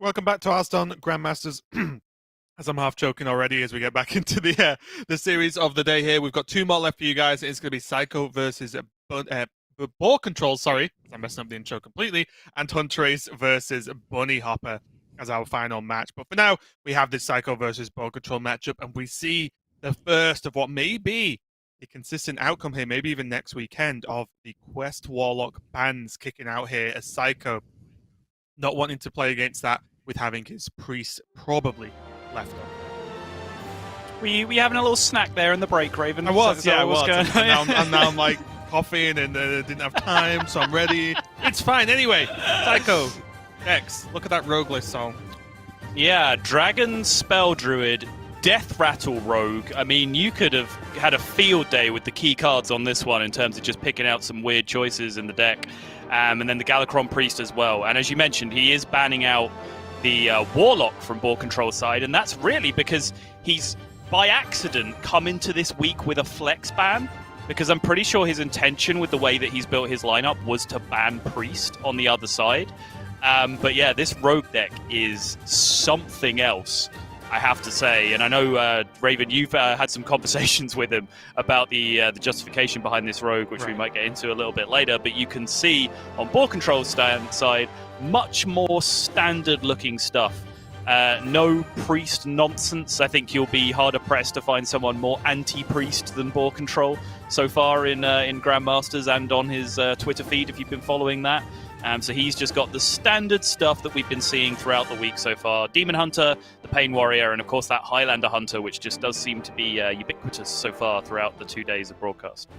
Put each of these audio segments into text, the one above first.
Welcome back to Hearthstone Grandmasters. As I'm half joking already as we get back into the series of the day here. We've got two more left for you guys. It's going to be Seiko versus BoarControl, sorry. I'm messing up the intro completely. And Huntrace versus Bunny Hopper as our final match. But for now, we have this Seiko versus BoarControl matchup, and we see the first of what may be a consistent outcome here, maybe even next weekend, of the Quest Warlock bans kicking out here as Seiko not wanting to play against that with having his priest probably left on. Were you having a little snack there in the break, Raven? I was, yeah, I was. And now I'm like coughing and didn't have time, so I'm ready. It's fine. Anyway, Seiko, X, look at that rogue list song. Yeah, Dragon Spell Druid, Death Rattle Rogue. I mean, you could have had a field day with the key cards on this one in terms of just picking out some weird choices in the deck. And then the Galakron Priest as well. And as you mentioned, he is banning out the Warlock from BoarControl's side, and that's really because he's, by accident, come into this week with a flex ban, because I'm pretty sure his intention with the way that he's built his lineup was to ban Priest on the other side. But yeah, this Rogue deck is something else, I have to say. And I know, Raven, you've had some conversations with him about the justification behind this Rogue, which we might get into a little bit later, but you can see on BoarControl's side, much more standard-looking stuff. No priest nonsense. I think you'll be harder pressed to find someone more anti-priest than BoarControl so far in Grandmasters and on his Twitter feed, if you've been following that. So he's just got the standard stuff that we've been seeing throughout the week so far. Demon Hunter, the Pain Warrior, and of course that Highlander Hunter, which just does seem to be ubiquitous so far throughout the 2 days of broadcast.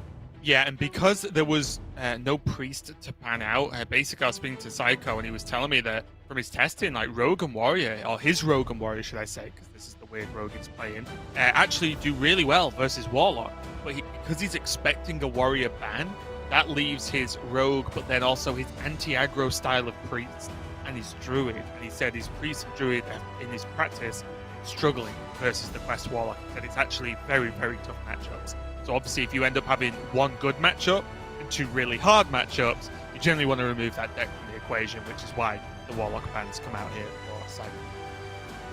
Yeah, and because there was no priest to pan out, basically I was speaking to Seiko and he was telling me that from his testing, like Rogue and Warrior, or his Rogue and Warrior should I say, because this is the weird Rogue he's playing, actually do really well versus Warlock. But because he's expecting a Warrior ban, that leaves his Rogue, but then also his anti-aggro style of priest and his Druid. And he said his priest and Druid in his practice struggling versus the Quest Warlock. He said it's actually very, very tough matchups. So obviously, if you end up having one good matchup and two really hard matchups, you generally want to remove that deck from the equation, which is why the Warlock bans come out here for Seiko.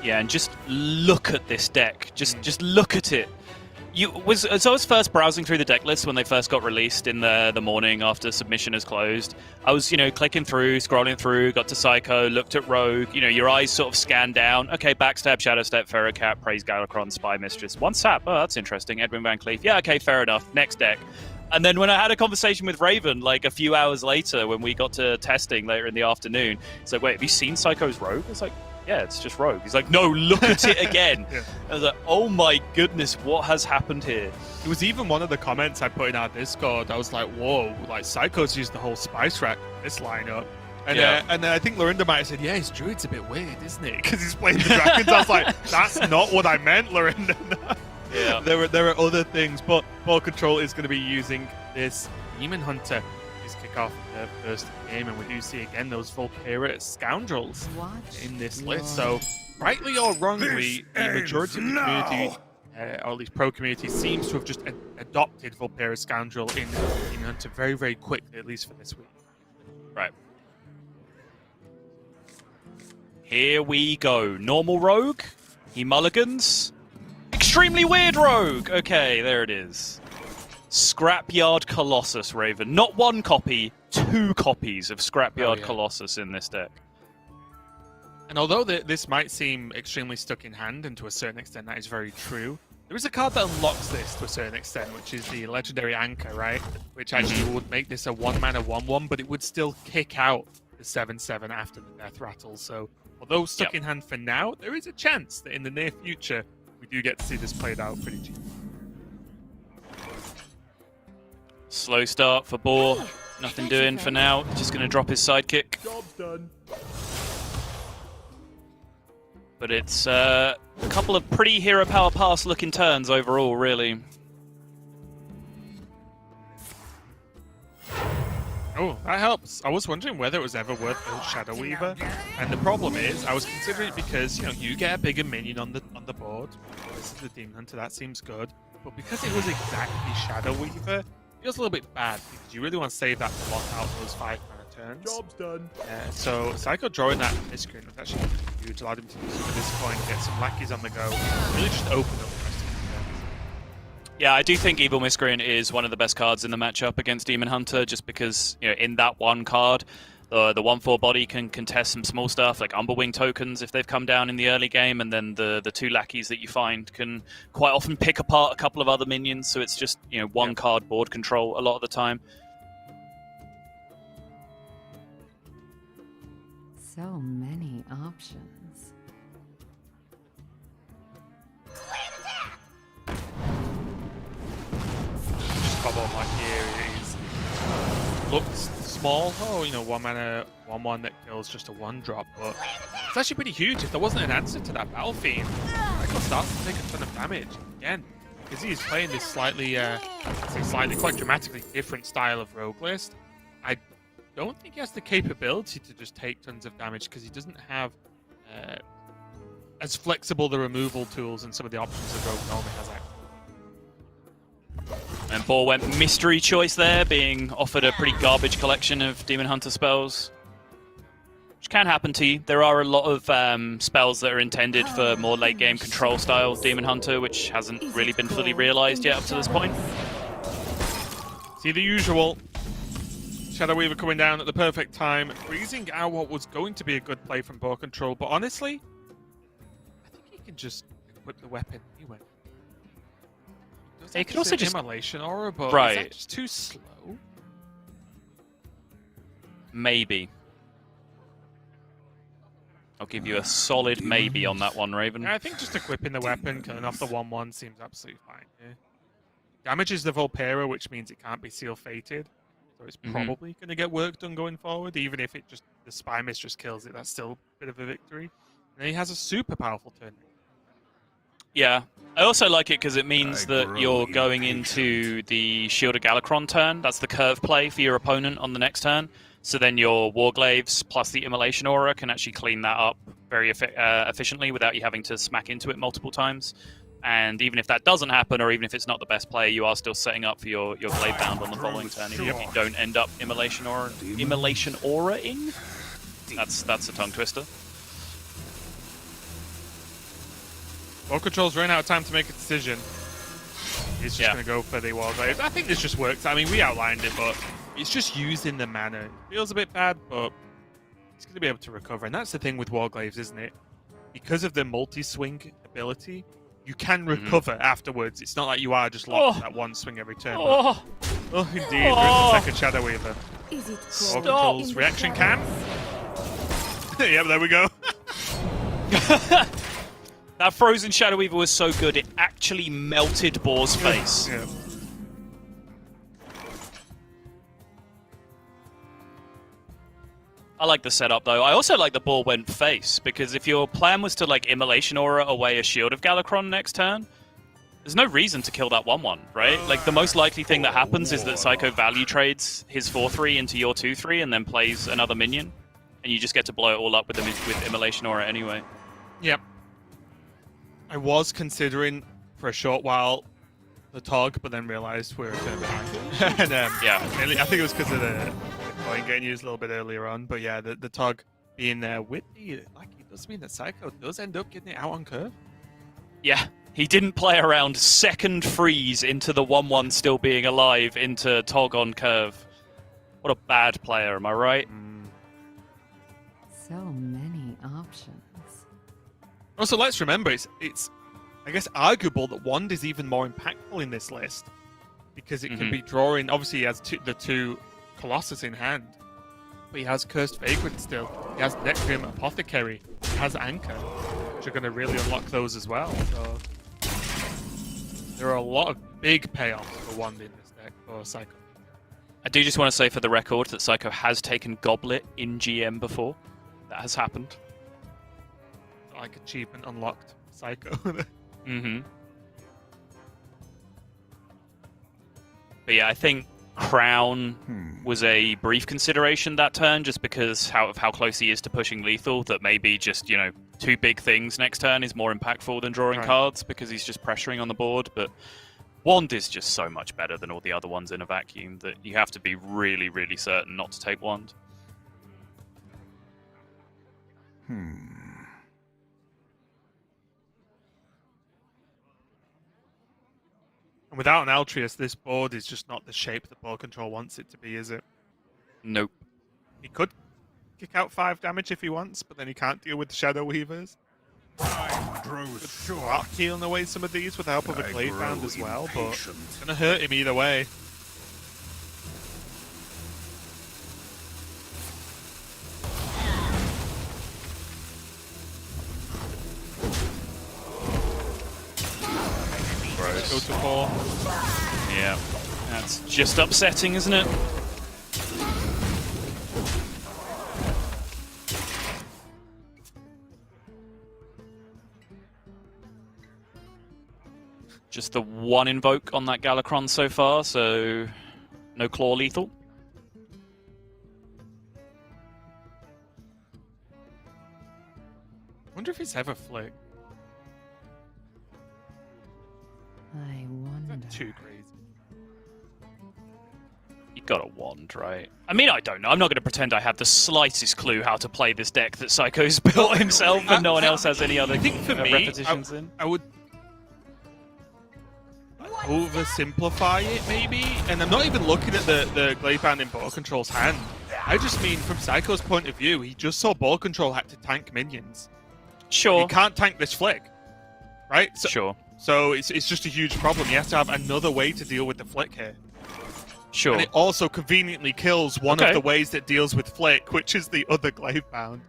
Yeah, and just look at this deck. Just look at it. So I was first browsing through the deck list when they first got released in the morning after submission is closed. I was, clicking through, scrolling through, got to Seiko, looked at Rogue. Your eyes sort of scanned down. Okay, Backstab, Shadow Step, Ferrocat, Praise Galakron, Spy Mistress. One sap. Oh, that's interesting. Edwin Van Cleef. Yeah, okay, fair enough. Next deck. And then when I had a conversation with Raven, like a few hours later, when we got to testing later in the afternoon, it's like, wait, have you seen Seiko's Rogue? It's like, yeah, it's just Rogue. He's like, no, look at it again. Yeah. I was like, oh my goodness, what has happened here? It was even one of the comments I put in our Discord. I was like, whoa, like Seiko's used the whole spice rack in this lineup. And, and then I think Lorinda might have said, yeah, his Druid's a bit weird, isn't it? Because he's playing the dragons. I was like, that's not what I meant, Lorinda. Yeah. There are other things, but BoarControl is going to be using this Demon Hunter kick off the first game, and we do see again those Vulpera scoundrels in this list. So, rightly or wrongly, the majority of the community, or at least pro community, seems to have just adopted Vulpera scoundrel in Hunter very, very quickly, at least for this week. Right. Here we go. Normal Rogue. He mulligans. Extremely weird Rogue. Okay, there it is. Scrapyard Colossus, Raven. Not one copy, 2 copies of Scrapyard Colossus in this deck. And although this might seem extremely stuck in hand, and to a certain extent that is very true, there is a card that unlocks this to a certain extent, which is the Legendary Anchor, right? Which actually would make this a 1-mana 1/1, but it would still kick out the 7/7 after the Death Rattle. So although stuck in hand for now, there is a chance that in the near future, we do get to see this played out pretty cheap. Slow start for Boar. Nothing doing for now. Just going to drop his sidekick. Job done. But it's a couple of pretty hero power pass looking turns overall, really. Oh, that helps. I was wondering whether it was ever worth the Shadow Weaver, and the problem is I was considering it because you get a bigger minion on the board. This is the Demon Hunter, that seems good, but because it was exactly Shadow Weaver, it feels a little bit bad because you really want to save that to lock out those 5-mana turns. Job's done. So Seiko drawing that miscreant was actually huge, allowed him to use some of this coin, get some lackeys on the go, really just open up the rest of the turns. Yeah, I do think Evil Miscreant is one of the best cards in the matchup against Demon Hunter, just because, you know, in that one card, the 1/4 body can contest some small stuff like Umberwing tokens if they've come down in the early game, and then the 2 lackeys that you find can quite often pick apart a couple of other minions, so it's just, you know, one card board control a lot of the time. So many options. Just bubble like here is looks small. Oh, you know, 1 mana, 1/1 that kills just a 1-drop, but it's actually pretty huge. If there wasn't an answer to that Battle Fiend, Michael starts to take a ton of damage again because he's playing this slightly, quite dramatically different style of rogue list. I don't think he has the capability to just take tons of damage because he doesn't have as flexible the removal tools and some of the options that rogue normally has. And Boar went mystery choice there, being offered a pretty garbage collection of Demon Hunter spells. Which can happen to you. There are a lot of spells that are intended for more late game control style Demon Hunter, which hasn't really been fully realized yet up to this point. See the usual. Shadow Weaver coming down at the perfect time, freezing out what was going to be a good play from BoarControl, but honestly, I think he can just equip the weapon anyway. He could also just Immolation Aura, but right. Is that just too slow? Maybe. I'll give you a solid maybe on that one, Raven. Yeah, I think just equipping the weapon, killing off the 1/1 seems absolutely fine. Yeah. Damages the Volpera, which means it can't be seal fated. So it's probably going to get work done going forward, even if it just the Spy Mistress kills it. That's still a bit of a victory. And he has a super powerful turn. Yeah. I also like it because it means that you're going into the Shield of Galakron turn. That's the curve play for your opponent on the next turn. So then your Warglaves plus the Immolation Aura can actually clean that up very efficiently without you having to smack into it multiple times. And even if that doesn't happen, or even if it's not the best play, you are still setting up for your Glade Bound on the following turn. Even if you don't end up Immolation Aura-ing. That's a tongue twister. BoarControl's running out of time to make a decision. He's just going to go for the Warglaves. I think this just works. I mean, we outlined it, but it's just using the mana. It feels a bit bad, but he's going to be able to recover. And that's the thing with Warglaves, isn't it? Because of the multi-swing ability, you can recover afterwards. It's not like you are just locked at one swing every turn. Oh, indeed. There's the second Shadow Weaver. BoarControl's reaction cam. Yep, there we go. That frozen Shadow Weaver was so good, it actually melted Boar's face. Yeah. I like the setup, though. I also like the Boar went face, because if your plan was to, like, Immolation Aura away a Shield of Galakron next turn, there's no reason to kill that 1/1, right? Like, the most likely thing that happens is that Seiko value trades his 4/3 into your 2/3 and then plays another minion, and you just get to blow it all up with Immolation Aura anyway. Yep. I was considering for a short while the Tog, but then realized we were a turn behind. And yeah, I think it was because of the coin getting used a little bit earlier on. But yeah, the Tog being there with the lucky does mean that Seiko does end up getting it out on curve. Yeah, he didn't play around. Second freeze into the 1/1 still being alive into Tog on curve. What a bad player, am I right? So many options. Also, let's remember, it's I guess arguable that Wand is even more impactful in this list because it can be drawing. Obviously, he has the 2 Colossus in hand, but he has Cursed Vagrant still. He has Necrim Apothecary. He has Anchor, which are going to really unlock those as well. So there are a lot of big payoffs for Wand in this deck for Seiko. I do just want to say for the record that Seiko has taken Goblet in GM before. That has happened. Like achievement unlocked, Seiko. But yeah, I think Crown was a brief consideration that turn, just because of how close he is to pushing lethal. That maybe just 2 big things next turn is more impactful than drawing cards because he's just pressuring on the board. But Wand is just so much better than all the other ones in a vacuum that you have to be really, really certain not to take Wand. And without an Altruist, this board is just not the shape that BoarControl wants it to be, is it? Nope. He could kick out 5 damage if he wants, but then he can't deal with the Shadow Weavers. Time grows Start short. healing away some of these with the help of a I Glade grow Bound as well, but impatient. it's going to hurt him either way. Go to 4. Yeah. That's just upsetting, isn't it? Just the one invoke on that Galakron so far, so no claw lethal. Wonder if he's ever flicked. I wonder. Too crazy. You got a wand, right? I mean, I don't know. I'm not going to pretend I have the slightest clue how to play this deck that Seiko's built himself, and no one else has any other I think for me, repetitions in. I would oversimplify it, maybe. And I'm not even looking at the Glade Bound in BoarControl's hand. I just mean, from Seiko's point of view, he just saw BoarControl had to tank minions. Sure. He can't tank this flick, right? Sure. So it's just a huge problem. He has to have another way to deal with the flick here. Sure. And it also conveniently kills one of the ways that deals with flick, which is the other Glade Bound.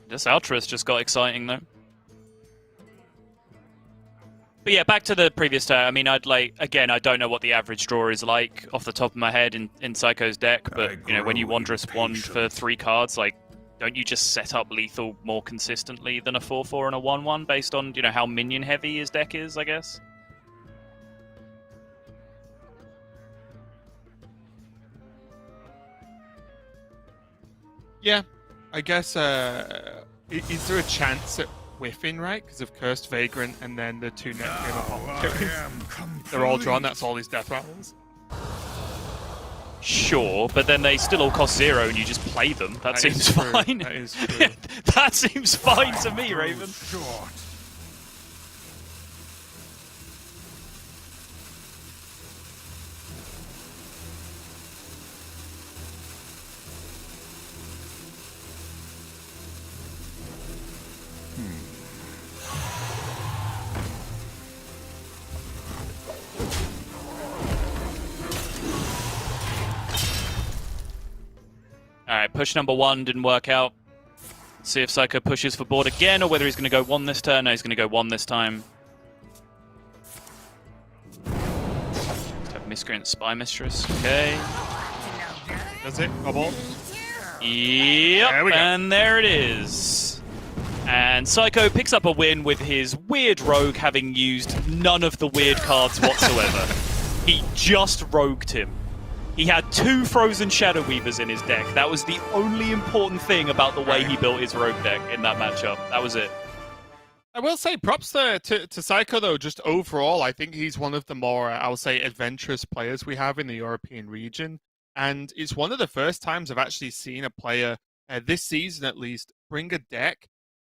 This Altruist just got exciting, though. But yeah, back to the previous turn. I mean, again, I don't know what the average draw is like off the top of my head in Seiko's deck, but, you know, when you Wondrous Wand for 3 cards, like, don't you just set up lethal more consistently than a 4/4 and a 1/1 based on, you know, how minion heavy his deck is, I guess? Yeah, I guess, is there a chance at whiffing, right? Because of Cursed Vagrant and then the 2 net game of they're all drawn, that's all these death rattles. Sure, but then they still all cost 0 and you just play them. That seems fine. That is true. That seems fine to me, Raven. Short. Alright, push number 1 didn't work out. See if Seiko pushes for board again, or whether he's going to go 1 this turn. No, he's going to go 1 this time. Let's have Miscreant Spy Mistress. Okay. Does it? Bubble? Yep, There we go. and there it is. And Seiko picks up a win with his weird rogue having used none of the weird cards whatsoever. He just rogued him. He had 2 Frozen Shadow Weavers in his deck. That was the only important thing about the way he built his rogue deck in that matchup. That was it. I will say props there to Seiko, though. Just overall, I think he's one of the more, I'll say, adventurous players we have in the European region. And it's one of the first times I've actually seen a player, this season at least, bring a deck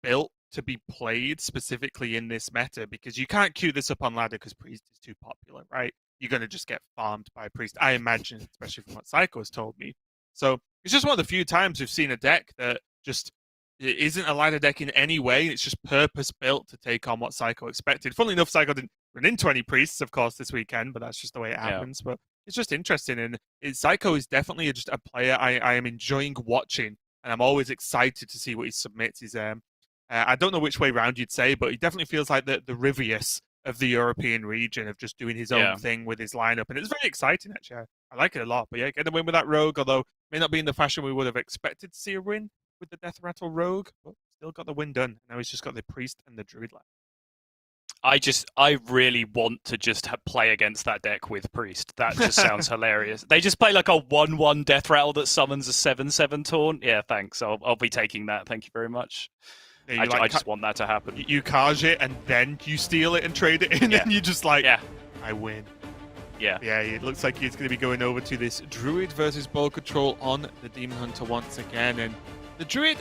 built to be played specifically in this meta, because you can't queue this up on ladder because Priest is too popular, right? You're going to just get farmed by Priest, I imagine, especially from what Seiko has told me. So it's just one of the few times we've seen a deck that just isn't a ladder deck in any way. It's just purpose-built to take on what Seiko expected. Funnily enough, Seiko didn't run into any Priests, of course, this weekend, but that's just the way it happens. But it's just interesting. And Seiko is definitely just a player I am enjoying watching, and I'm always excited to see what he submits. He's, I don't know which way round you'd say, but he definitely feels like the Rivius of the European region, of just doing his own thing with his lineup. And it's very exciting, actually. I like it a lot. But yeah, get a win with that Rogue, although may not be in the fashion we would have expected to see a win with the Death Rattle Rogue, but still got the win done. Now he's just got the Priest and the Druid left. I really want to just play against that deck with Priest. That just sounds hilarious. They just play like a 1/1 Death Rattle that summons a 7/7 taunt. Yeah, thanks. I'll be taking that. Thank you very much. Yeah, I just want that to happen. You carge it and then you steal it and trade it in, and you just like, I win. Yeah. Yeah, it looks like he's going to be going over to this Druid versus BoarControl on the Demon Hunter once again. And the Druid,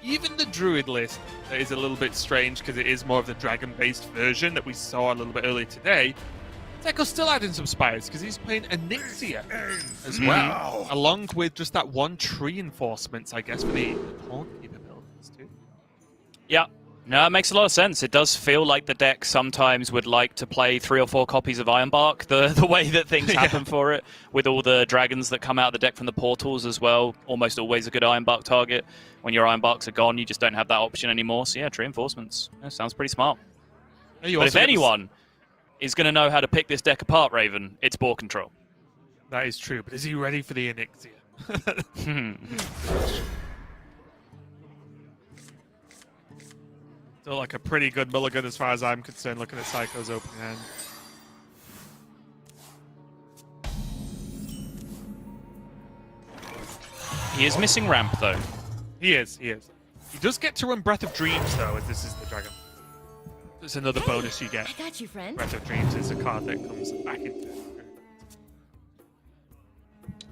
even the Druid list is a little bit strange because it is more of the dragon-based version that we saw a little bit earlier today. Seiko's still adding some spires because he's playing Onyxia as well, along with just that one tree enforcements, I guess, for the Pawnkeeper abilities too. Yeah. No, it makes a lot of sense. It does feel like the deck sometimes would like to play 3 or 4 copies of Ironbark, the way that things happen for it, with all the dragons that come out of the deck from the portals as well. Almost always a good Ironbark target. When your Ironbarks are gone, you just don't have that option anymore. So yeah, tree enforcements. Yeah, sounds pretty smart. But if anyone is going to know how to pick this deck apart, Raven, it's BoarControl. That is true, but is he ready for the Onyxia? Still like a pretty good mulligan as far as I'm concerned, looking at Seiko's opening hand. He is missing ramp, though. He is. He does get to run Breath of Dreams, though, as this is the dragon. It's another bonus you get. I got you, friend. Breath of Dreams is a card that comes back into it.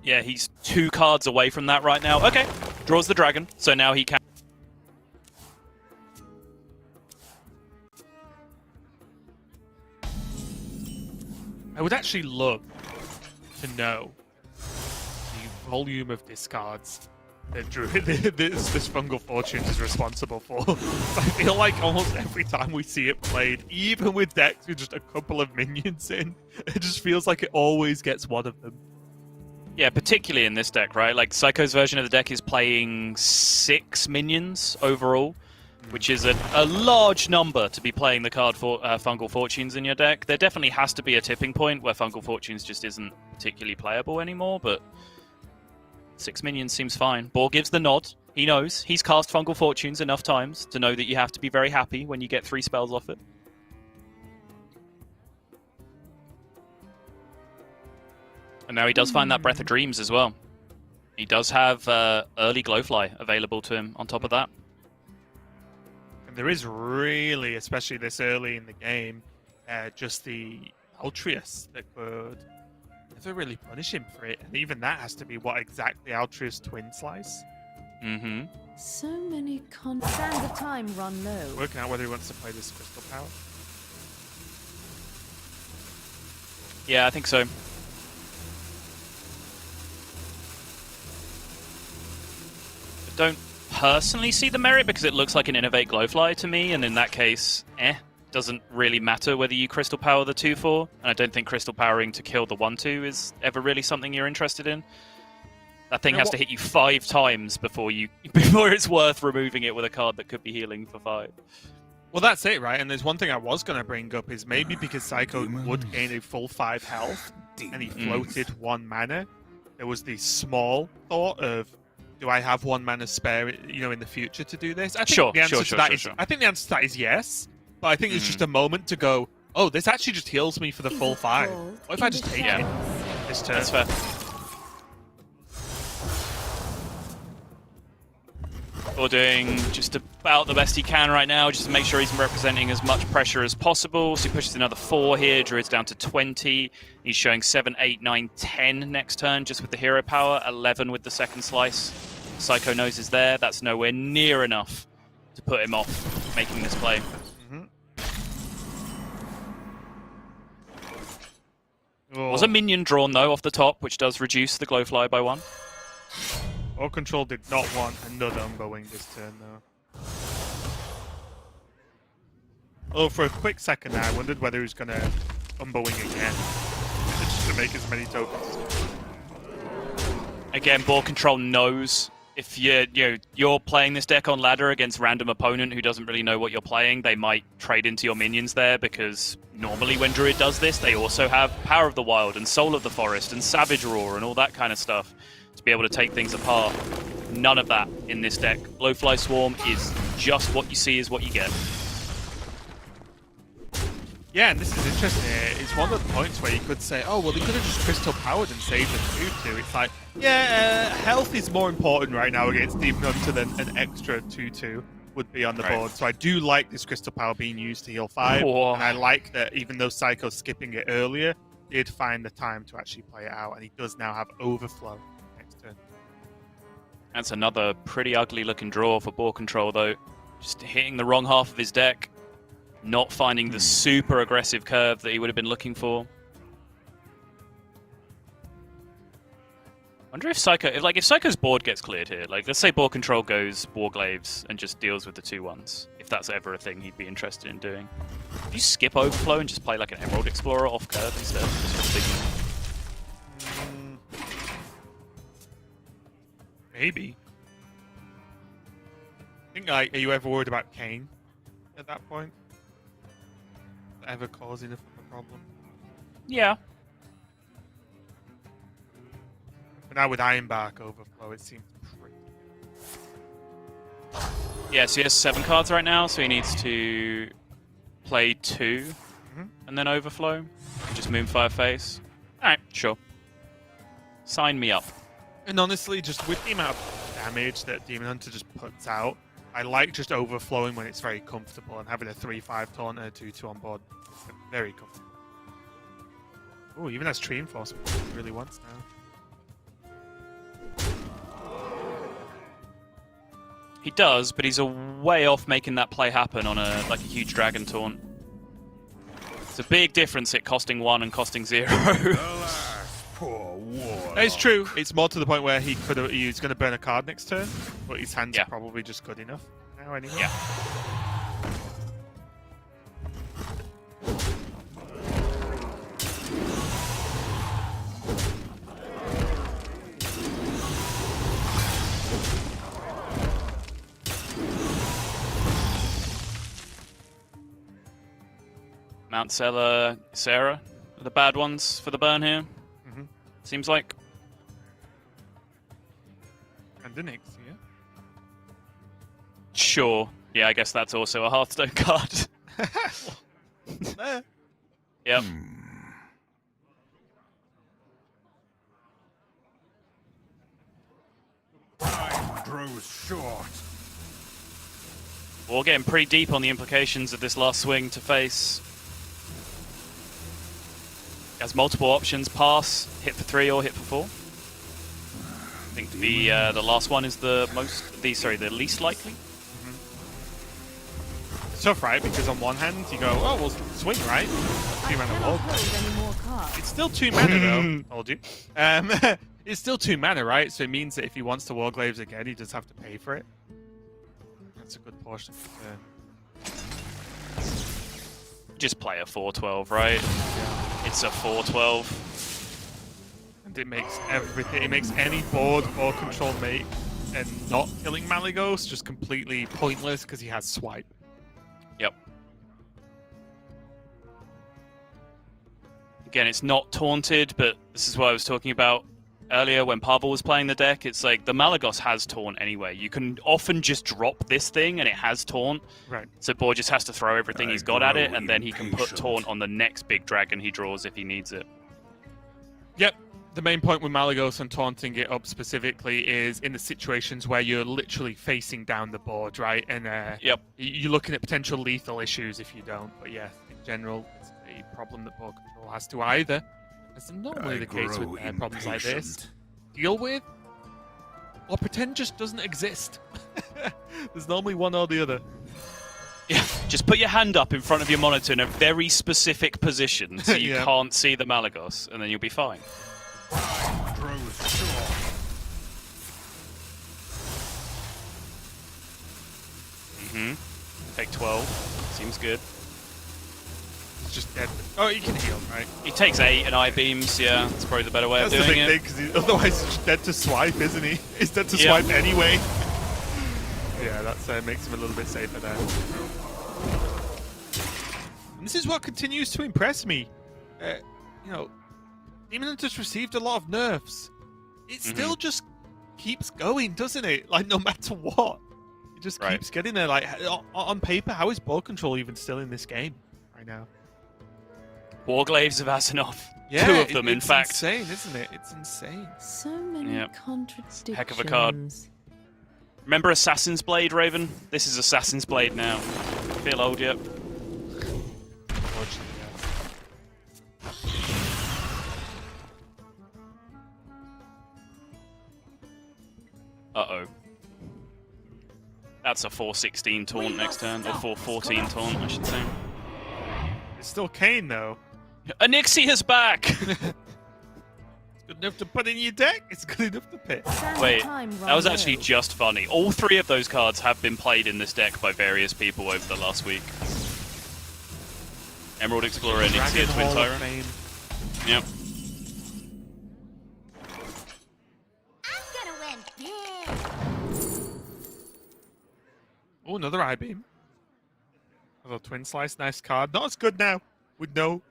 Yeah, he's 2 cards away from that right now. Okay, draws the dragon, so now he can... I would actually love to know the volume of discards that this Fungal Fortune is responsible for. I feel like almost every time we see it played, even with decks with just a couple of minions in, it just feels like it always gets one of them. Yeah, particularly in this deck, right? Like, Seiko's version of the deck is playing 6 minions overall, which is a large number to be playing the card for Fungal Fortunes in your deck. There definitely has to be a tipping point where Fungal Fortunes just isn't particularly playable anymore, but 6 minions seems fine. Boar gives the nod. He knows. He's cast Fungal Fortunes enough times to know that you have to be very happy when you get 3 spells off it. And now he does find that Breath of Dreams as well. He does have early Glowfly available to him on top of that. And there is really, especially this early in the game, just the Altruist that could never really punish him for it. And even that has to be what exactly Altruist Twin Slice. Mm-hmm. So many sands of time run low. Working out whether he wants to play this Crystal Power. Yeah, I think so. I don't personally see the merit because it looks like an Innovate Glowfly to me, and in that case, doesn't really matter whether you Crystal Power the 2/4, and I don't think Crystal Powering to kill the 1/2 is ever really something you're interested in. That thing has to hit you 5 times before it's worth removing it with a card that could be healing for 5. Well, that's it, right? And there's one thing I was going to bring up is maybe because Seiko would gain a full 5 health, and he floated 1 mana, there was the small thought of, do I have 1 mana spare, in the future to do this? I think the answer to that is I think the answer to that is yes, but I think it's just a moment to go, oh, this actually just heals me for the full 5. What if I just take it this turn? That's fair. Or doing just about the best he can right now, just to make sure he's representing as much pressure as possible. So he pushes another 4 here. Druid's down to 20. He's showing 7, 8, 9, 10 next turn just with the hero power. 11 with the second slice. Seiko knows is there. That's nowhere near enough to put him off making this play. Was a minion drawn though off the top, which does reduce the Glowfly by 1. BoarControl did not want another Umbo-Wing this turn, though. Oh, for a quick second there, I wondered whether he was going to Umbo-Wing again. Just to make as many tokens as possible. Again, BoarControl knows if you're playing this deck on ladder against random opponent who doesn't really know what you're playing, they might trade into your minions there, because normally when Druid does this, they also have Power of the Wild and Soul of the Forest and Savage Roar and all that kind of stuff to be able to take things apart. None of that in this deck. Glowfly Swarm is just what you see is what you get. Yeah, and this is interesting. It's one of the points where you could say, oh, well, they could have just Crystal Powered and saved the 2/2. It's like, yeah, health is more important right now against Demon Hunter than an extra 2/2 would be on the board. So I do like this Crystal Power being used to heal 5. Whoa. And I like that even though Seiko's skipping it earlier, did find the time to actually play it out. And he does now have Overflow next turn. That's another pretty ugly looking draw for BoarControl though. Just hitting the wrong half of his deck. Not finding the super aggressive curve that he would have been looking for. I wonder if Seiko, if Seiko's board gets cleared here, like let's say BoarControl goes Warglaves and just deals with the 2/1s, if that's ever a thing he'd be interested in doing. If you skip Overflow and just play like an Emerald Explorer off curve instead, Maybe. I think, like, are you ever worried about Kane at that point? Ever cause enough of a problem? yeah. But now with Ironbark Overflow, it seems pretty. Yeah, so he has 7 cards right now, so he needs to play 2 and then Overflow and just Moonfire face. Alright, sure. Sign me up. And honestly, just with the amount of damage that Demon Hunter just puts out, I like just overflowing when it's very comfortable and having a 3/5 taunt and a 2/2 on board. Very comfortable. Oh, even has Tree Enforcement. He really wants now. He does, but he's a way off making that play happen on a huge dragon taunt. It's a big difference it costing 1 and costing 0. Alas, poor war. It's true. It's more to the point where he's going to burn a card next turn, but his hand's Yeah. probably just good enough now anyway. Yeah. Mount Sella, Sarah are the bad ones for the burn here. Seems like. And the Nyx, yeah. Sure. Yeah, I guess that's also a Hearthstone card. There. Yep. Time grows short. We're getting pretty deep on the implications of this last swing to face. Has multiple options: pass, hit for 3, or hit for 4. I think the last one is the least likely. It's tough, right? Because on one hand, you go, oh, well, swing, right? 2 mana Cannot Warg. hold any more cards. It's still 2 mana, though. Told you. It's still 2 mana, right? So it means that if he wants to Warglaves again, he does have to pay for it. That's a good portion of the turn. Just play a 4/12, right? It's a 4/12. And it makes everything, it makes any board or control make and not killing Malygos just completely pointless because he has swipe. Yep. Again, it's not taunted, but this is what I was talking about earlier when Pavel was playing the deck. It's like the Malygos has taunt anyway. You can often just drop this thing and it has taunt. Right. So Boar just has to throw everything he's got at it, grow and then he can put impatient. taunt on the next big dragon he draws if he needs it. Yep. The main point with Malygos and taunting it up specifically is in the situations where you're literally facing down the board, right? And Yep. you're looking at potential lethal issues if you don't. But yeah, in general, it's a problem that BoarControl has to either, as normally I the case with grow problems like this, impatient. deal with, or pretend just doesn't exist. There's normally one or the other. Yeah. Just put your hand up in front of your monitor in a very specific position so you Yeah. can't see the Malygos, and then you'll be fine. Time grows short. Take 12. Seems good. It's just dead. Oh, you can heal, right? He takes 8 and eye beams. Yeah, that's probably the better way That's of the doing big it. thing, because otherwise he's just dead to swipe, isn't he? He's dead to Yeah. swipe anyway. Yeah, that makes him a little bit safer there. And this is what continues to impress me. You know, Demon Hunter's received a lot of nerfs. It still just keeps going, doesn't it? Like, no matter what. It just Right. keeps getting there. Like, on paper, how is BoarControl even still in this game right now? Warglaves of Asinov. Yeah, 2 of them, in it's fact. insane, isn't it? It's insane. So many Yep. contradictions. Heck of a card. Remember Assassin's Blade, Raven? This is Assassin's Blade now. Feel old yet? Unfortunately, yeah. Uh-oh. That's a 416 taunt next turn, or 414 taunt, I should say. It's still Kane, though. Anixia's back! It's good enough to put in your deck. It's good enough to pick. Standard Wait, time, that was run actually low. just funny. All three of those cards have been played in this deck by various people over the last week. Emerald Explorer, Anixia, Dragon Twin Hall of Tyrant. Fame. Yep. I'm gonna win big. Oh, another I-Beam. Another Twin Slice, nice card. Not as good now, with no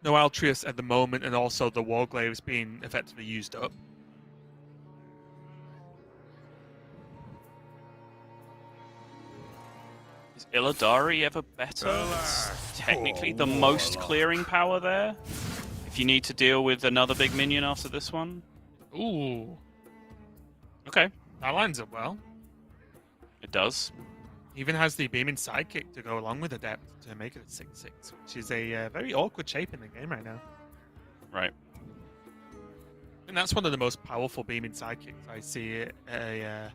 Altrius at the moment, and also the Warglaves being effectively used up. Is Illidari ever better? Alas, It's technically poor the most warlock. clearing power there. If you need to deal with another big minion after this one. Ooh, Okay, that lines up well. it does. Even has the Beaming Sidekick to go along with Adept to make it a 6/6, which is a very awkward shape in the game right now. Right. And that's one of the most powerful Beaming Sidekicks I see at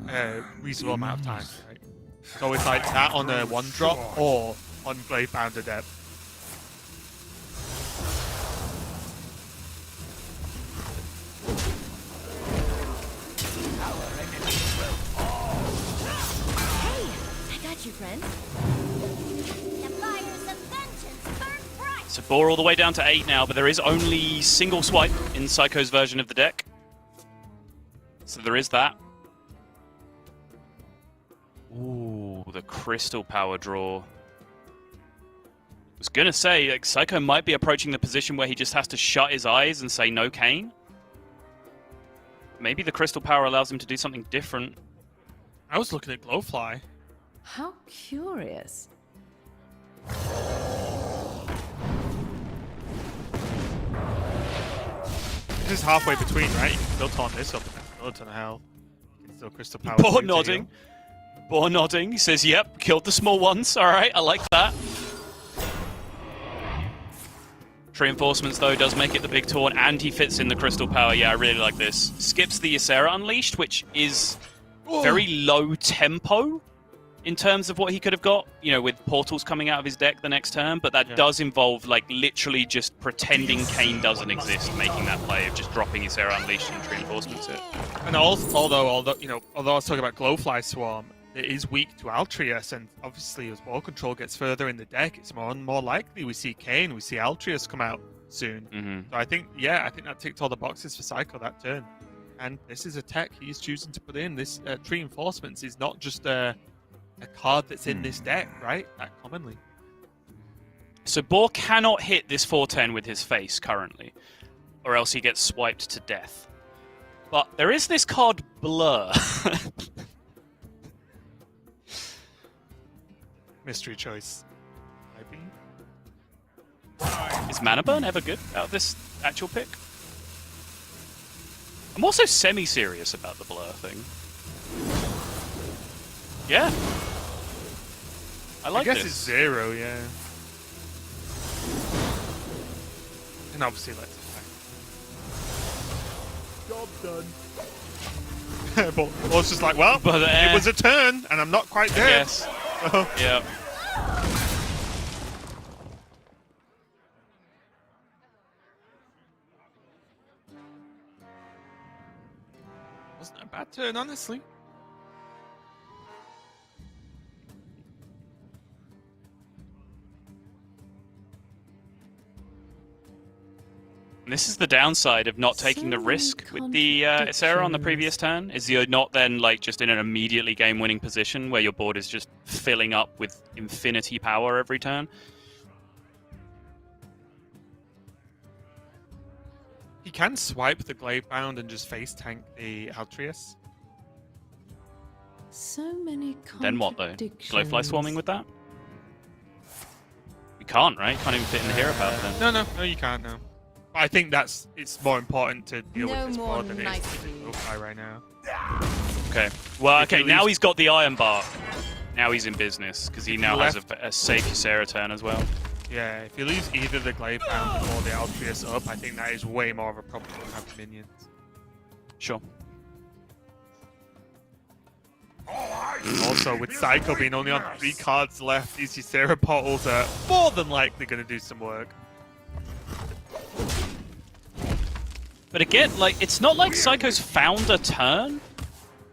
a reasonable amount of time. Right? So it's like that on a 1-drop or on Gravebound Adept. Hey, I got you, friend. The fires of vengeance burn bright. So Boar all the way down to 8 now, but there is only single swipe in Seiko's version of the deck. So there is that. Ooh, the crystal power draw. I was gonna say, like, Seiko might be approaching the position where he just has to shut his eyes and say no Kane. Maybe the crystal power allows him to do something different. I was looking at Glowfly. How curious. This is halfway between, right? You can still taunt this up and that's another ton of health. You can still Crystal Power. Boar through to nodding. heal. Boar nodding. He says, yep, killed the small ones. Alright, I like that. Reinforcements, though, does make it the big taunt, and he fits in the crystal power. Yeah, I really like this. Skips the Ysera Unleashed, which is very low tempo in terms of what he could have got, you know, with portals coming out of his deck the next turn, but that does involve, like, literally just pretending Kane doesn't exist, making that play of just dropping Ysera Unleashed and Reinforcements it. And also, although you know, although I was talking about Glowfly Swarm, it is weak to Altrius, and obviously as BoarControl gets further in the deck, it's more and more likely we see Kane, we see Altrius come out soon. So I think that ticked all the boxes for Seiko that turn. And this is a tech he's choosing to put in. This Reinforcements is not just a card that's in this deck, right? That commonly. So Boar cannot hit this 410 with his face currently, or else he gets swiped to death. But there is this card Blur. Mystery choice. Maybe. Is Mana Burn ever good out of this actual pick? I'm also semi-serious about the Blur thing. Yeah. I like guess this. it's 0, yeah. And obviously let's attack. Job done. But I was just like, well, But, it was a turn, and I'm not quite dead. Yes. So- Yeah. Wasn't a bad turn, honestly. And this is the downside of not taking the So risk many with the Ysera on the contradictions. previous turn, is you're not then like just in an immediately game-winning position where your board is just filling up with infinity power every turn. He can swipe the Glavebound and just face tank the Altrius. So many Then what though? contradictions. Glowfly swarming with that? You can't, right? Can't even fit in the hero path then. No, you can't, no. But I think it's more important to deal No with this more board than it is nice to Glowfly right now. Okay. Well, If he okay, now leaves- he's got the Iron Bar. Now he's in business, because he If now he has left- a safe Ysera turn as well. Yeah, if you lose either the Glavebound or the Altrius up, I think that is way more of a problem than having minions. Sure. Also, with Seiko being only on 3 cards left, these Ysera portals are more than likely going to do some work. But again, like, it's not like Seiko's found a turn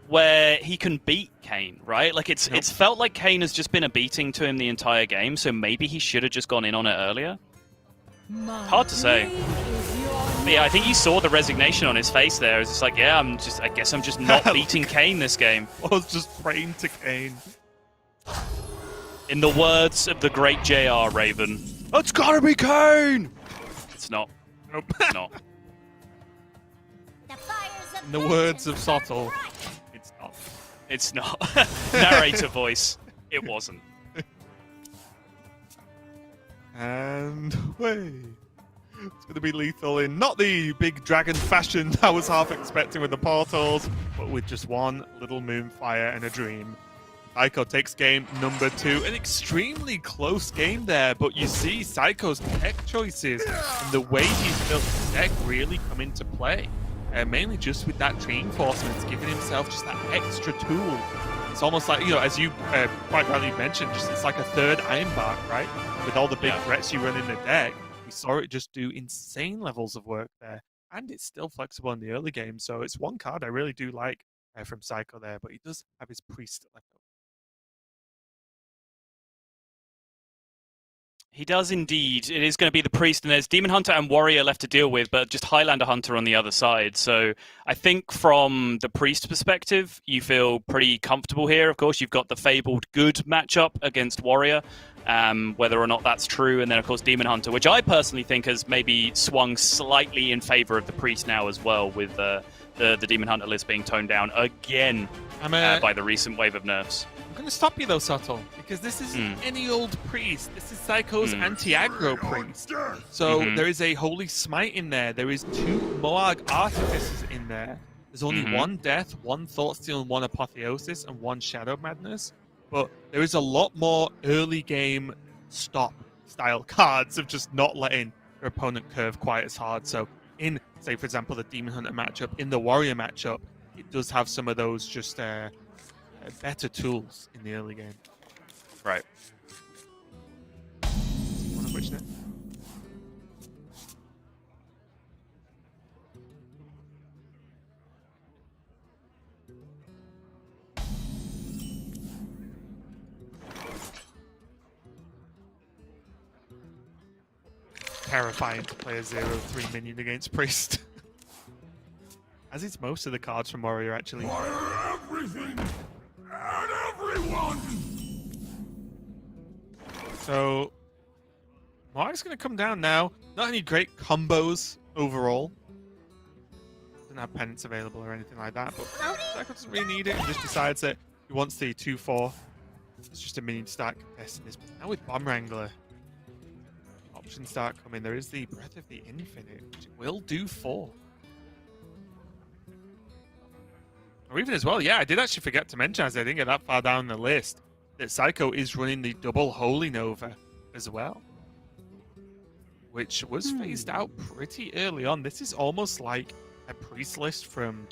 where he can beat Kane, right? Like, it's felt like Kane has just been a beating to him the entire game, so maybe he should have just gone in on it earlier. Hard to say. But yeah, I think you saw the resignation on his face there. It's just like, yeah, I guess I'm just not beating Kane this game. I was just praying to Kane. In the words of the great JR Raven, It's gotta be Kane! it's not. Nope. It's not. The fires of In the words of vengeance Sottle, are bright. it's not. It's not. Narrator voice. It wasn't. And way. It's going to be lethal in not the big dragon fashion I was half expecting with the portals, but with just one little moonfire and a dream. Seiko takes game number 2. An extremely close game there, but you see Seiko's tech choices and the way he's built his deck really come into play. Mainly just with that tree enforcement, giving himself just that extra tool. It's almost like, as you quite rightly mentioned, just it's like a third Ironbark, right? With all the big threats you run in the deck, we saw it just do insane levels of work there. And it's still flexible in the early game, so it's one card I really do like from Seiko there, but he does have his Priest left over. He does indeed. It is going to be the Priest, and there's Demon Hunter and Warrior left to deal with, but just Highlander Hunter on the other side. So I think from the Priest perspective, you feel pretty comfortable here. Of course, you've got the fabled good matchup against Warrior, whether or not that's true. And then, of course, Demon Hunter, which I personally think has maybe swung slightly in favor of the Priest now as well, with the Demon Hunter list being toned down again by the recent wave of nerfs. I'm going to stop you though, Sottle, because this isn't any old priest. This is Seiko's anti-aggro priest. So there is a Holy Smite in there. There is 2 Moag Artificers in there. There's only 1 Death, 1 Thoughtsteal, and 1 Apotheosis, and 1 Shadow Madness. But there is a lot more early game stop style cards of just not letting your opponent curve quite as hard. So in, say, for example, the Demon Hunter matchup, in the Warrior matchup, it does have some of those just better tools in the early game. Right. One of which now? Terrifying to play a 0-3 minion against Priest. As is most of the cards from Warrior, actually. Fire everything and everyone! So, Moag's going to come down now. Not any great combos overall. Doesn't have penance available or anything like that, but no, Seiko doesn't really need it and just decides that he wants the 2-4. It's just a minion to start contesting this. But now with Bomb Wrangler, options start coming. There is the Breath of the Infinite, which will do 4. Or even as well, yeah, I did actually forget to mention, as I didn't get that far down the list, that Seiko is running the double Holy Nova as well, which was phased out pretty early on. This is almost like a priest list from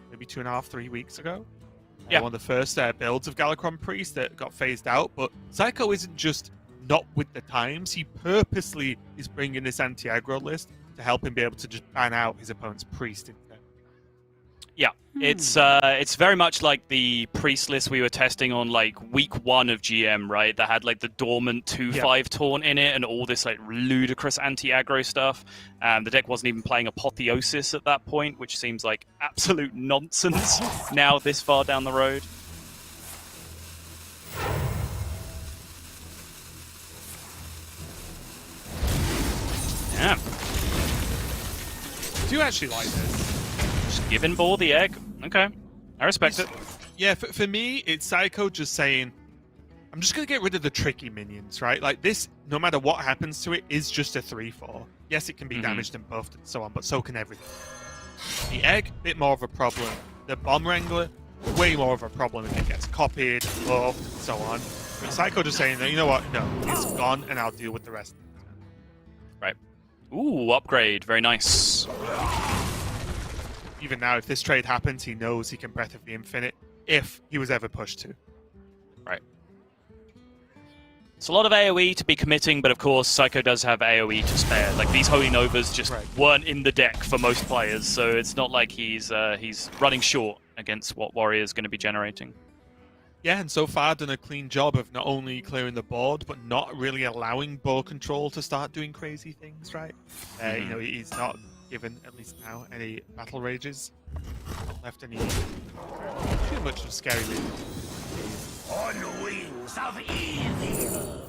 maybe 2.5, 3 weeks ago. Yeah. One of the first builds of Galakron Priest that got phased out, but Seiko isn't just not with the times. He purposely is bringing this anti-aggro list to help him be able to just ban out his opponent's Priest instead. Yeah, it's very much like the Priest list we were testing on like week 1 of GM, right? That had like the dormant 2/5 taunt in it and all this like ludicrous anti-aggro stuff. The deck wasn't even playing Apotheosis at that point, which seems like absolute nonsense now this far down the road. Yeah. I do actually like this. Just giving Boar the egg. Okay. I respect it. Yeah, for me, it's Seiko just saying, I'm just going to get rid of the tricky minions, right? Like this, no matter what happens to it, is just a 3/4. Yes, it can be damaged and buffed and so on, but so can everything. The egg, bit more of a problem. The Bomb Wrangler, way more of a problem if it gets copied, buffed, and so on. But Seiko just saying, you know what? No, it's gone, and I'll deal with the rest. Right. Ooh, upgrade. Very nice. Even now, if this trade happens, he knows he can Breath of the Infinite if he was ever pushed to. Right. It's a lot of AoE to be committing, but of course, Seiko does have AoE to spare. Like, these Holy Novas just weren't in the deck for most players, so it's not like he's running short against what Warrior's going to be generating. Yeah, and so far done a clean job of not only clearing the board, but not really allowing BoarControl to start doing crazy things, right? You know, he's not given, at least now, any battle rages. Not left any too much of scary lead. On the wings of evil.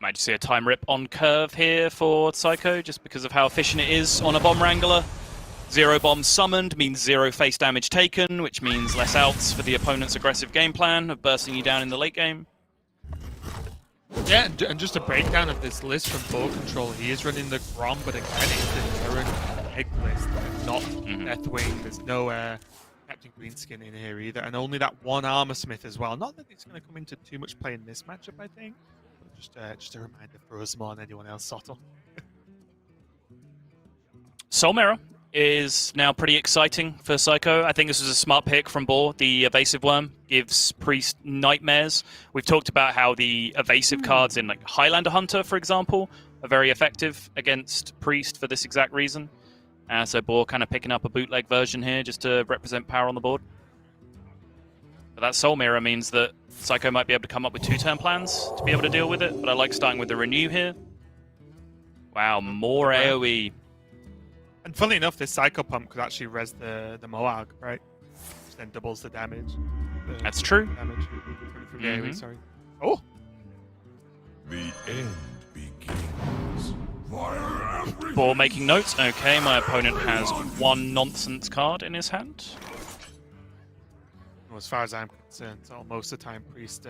Might just see a time rip on curve here for Seiko, just because of how efficient it is on a Bomb Wrangler. 0 bombs summoned means 0 face damage taken, which means less outs for the opponent's aggressive game plan of bursting you down in the late game. Yeah, and just a breakdown of this list from BoarControl. He is running the Grom, but again, it's the current egg list, not Deathwing. There's no Captain Greenskin in here either, and only that one Armor Smith as well. Not that it's going to come into too much play in this matchup, I think. Just a reminder for us more than anyone else, Soto. Soul Mirror is now pretty exciting for Seiko. I think this was a smart pick from Boar. The Evasive Worm gives Priest nightmares. We've talked about how the evasive cards in like Highlander Hunter, for example, are very effective against Priest for this exact reason. So Boar kind of picking up a bootleg version here just to represent power on the board. But that Soul Mirror means that Seiko might be able to come up with 2-turn plans to be able to deal with it, but I like starting with the Renew here. Wow, more AoE. And funnily enough, this Psycho Pump could actually res the Moag, right? Which then doubles the damage. That's true. Damage from the AoE, sorry. Oh! The end begins. Fire everything. Boar making notes. Okay, my opponent has 1 nonsense card in his hand. Well, as far as I'm concerned, most of the time, Priest,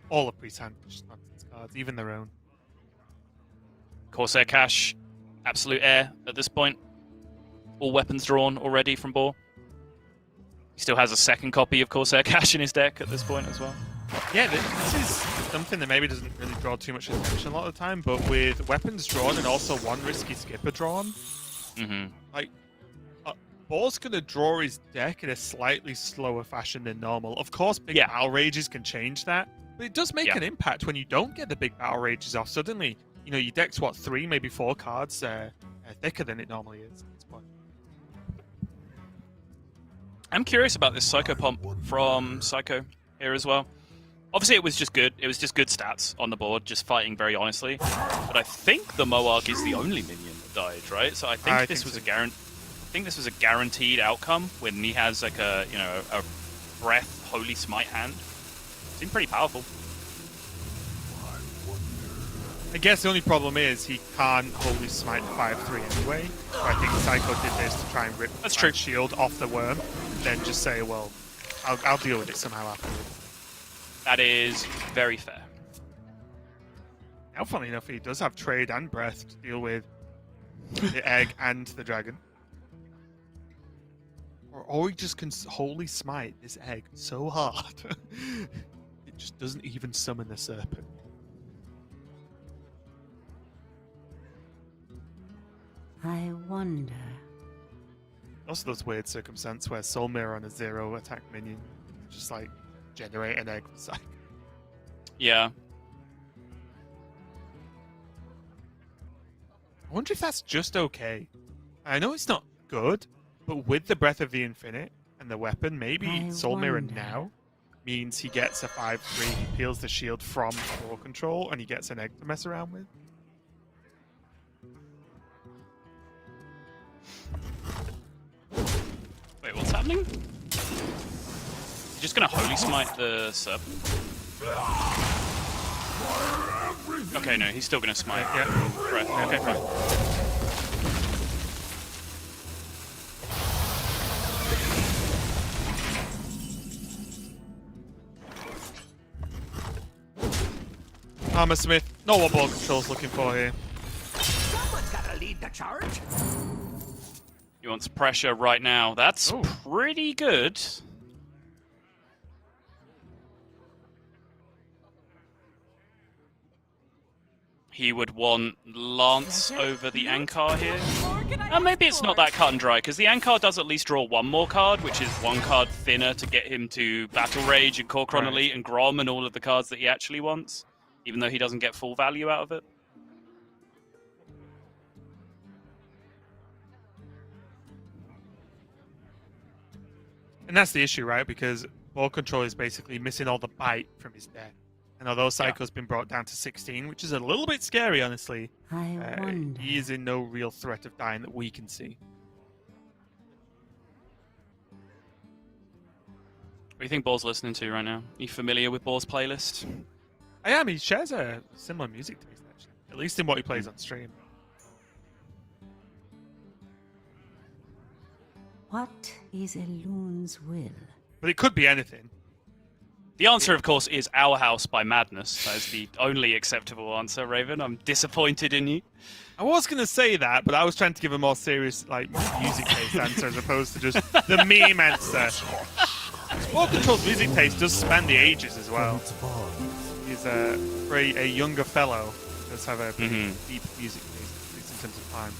all of Priest's hand just nonsense cards, even their own. Corsair Cash, absolute air at this point. All weapons drawn already from Boar. He still has a second copy of Corsair Cash in his deck at this point as well. Yeah, this is something that maybe doesn't really draw too much attention a lot of the time, but with weapons drawn and also 1 risky skipper drawn, like, Boar's going to draw his deck in a slightly slower fashion than normal. Of course, big battle rages can change that, but it does make an impact when you don't get the big battle rages off. Suddenly, you know, your deck's, 3, maybe 4 cards thicker than it normally is at this point. I'm curious about this Psycho Pump from Seiko here as well. Obviously, it was just good. It was just good stats on the board, just fighting very honestly. But I think the Moarg is the only minion that died, right? So I think this was a guaranteed outcome when he has like a breath Holy Smite hand. Seemed pretty powerful. I guess the only problem is he can't Holy Smite 5/3 anyway. So I think Psycho did this to try and rip the shield off the worm, then just say, well, I'll deal with it somehow afterwards. That is very fair. Now, funnily enough, he does have Trade and Breath to deal with the egg and the dragon. Or he just can Holy Smite this egg so hard, it just doesn't even summon the serpent. I wonder. Also those weird circumstances where Soul Mirror on a 0 attack minion just like generate an egg for Psych. Yeah. I wonder if that's just okay. I know it's not good, but with the Breath of the Infinite and the weapon, maybe Soul Mirror now means he gets a 5/3, he peels the shield from BoarControl, and he gets an egg to mess around with. Wait, what's happening? You're just gonna Holy Smite the Serpent? Okay, no, he's still gonna smite. Yeah. Breath. Okay, fine. Armor Smith, not what BoarControl's looking for here. Someone's gotta lead the charge. He wants pressure right now. That's pretty good. He would want Lance over the Ankar here. Maybe it's not that cut and dry, because the Ankar does at least draw one more card, which is one card thinner to get him to Battle Rage and Kor'kron Elite and Grom and all of the cards that he actually wants, even though he doesn't get full value out of it. And that's the issue, right? Because BoarControl is basically missing all the bite from his deck. And although Seiko's been brought down to 16, which is a little bit scary, honestly, he is in no real threat of dying that we can see. What do you think Boar's listening to right now? Are you familiar with Boar's playlist? I am. He shares a similar music taste, actually. At least in what he plays on stream. What is a loon's will? But it could be anything. The answer, of course, is Our House by Madness. That is the only acceptable answer, Raven. I'm disappointed in you. I was going to say that, but I was trying to give a more serious, like, music-based answer as opposed to just the meme answer. BoarControl's music taste does span the ages as well. He's for a younger fellow, does have a pretty deep music taste, at least in terms of time.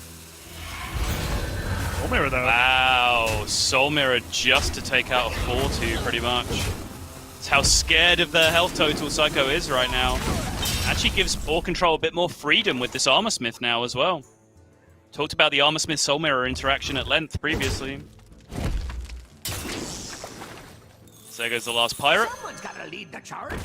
Soul Mirror, though. Wow, Soul Mirror just to take out a 4-2, pretty much. That's how scared of the health total Seiko is right now. Actually gives BoarControl a bit more freedom with this Armor Smith now as well. Talked about the Armor Smith Soul Mirror interaction at length previously. So there goes the last pirate. Someone's gotta lead the charge.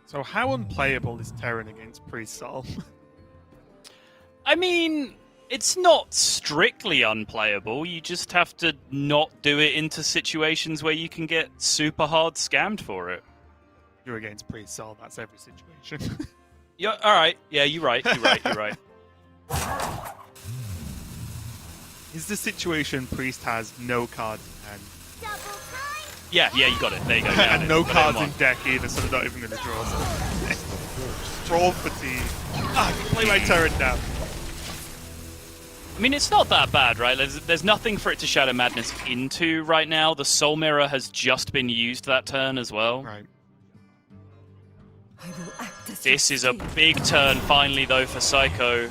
So how unplayable is Terran against Priest Sol? I mean, it's not strictly unplayable. You just have to not do it into situations where you can get super hard scammed for it. You're against Priest Sol, that's every situation. Yeah, all right. Yeah, you're right. You're right. Is the situation Priest has no cards in hand? Double time. Yeah, you got it. There you go. And no Got it cards in one. deck either, so they're not even going to draw something. Draw fatigue. Play my Terran down. I mean, it's not that bad, right? There's nothing for it to Shadow Madness into right now. The Soul Mirror has just been used that turn as well. Right. I will act as This your is a shield. big turn finally, though, for Seiko.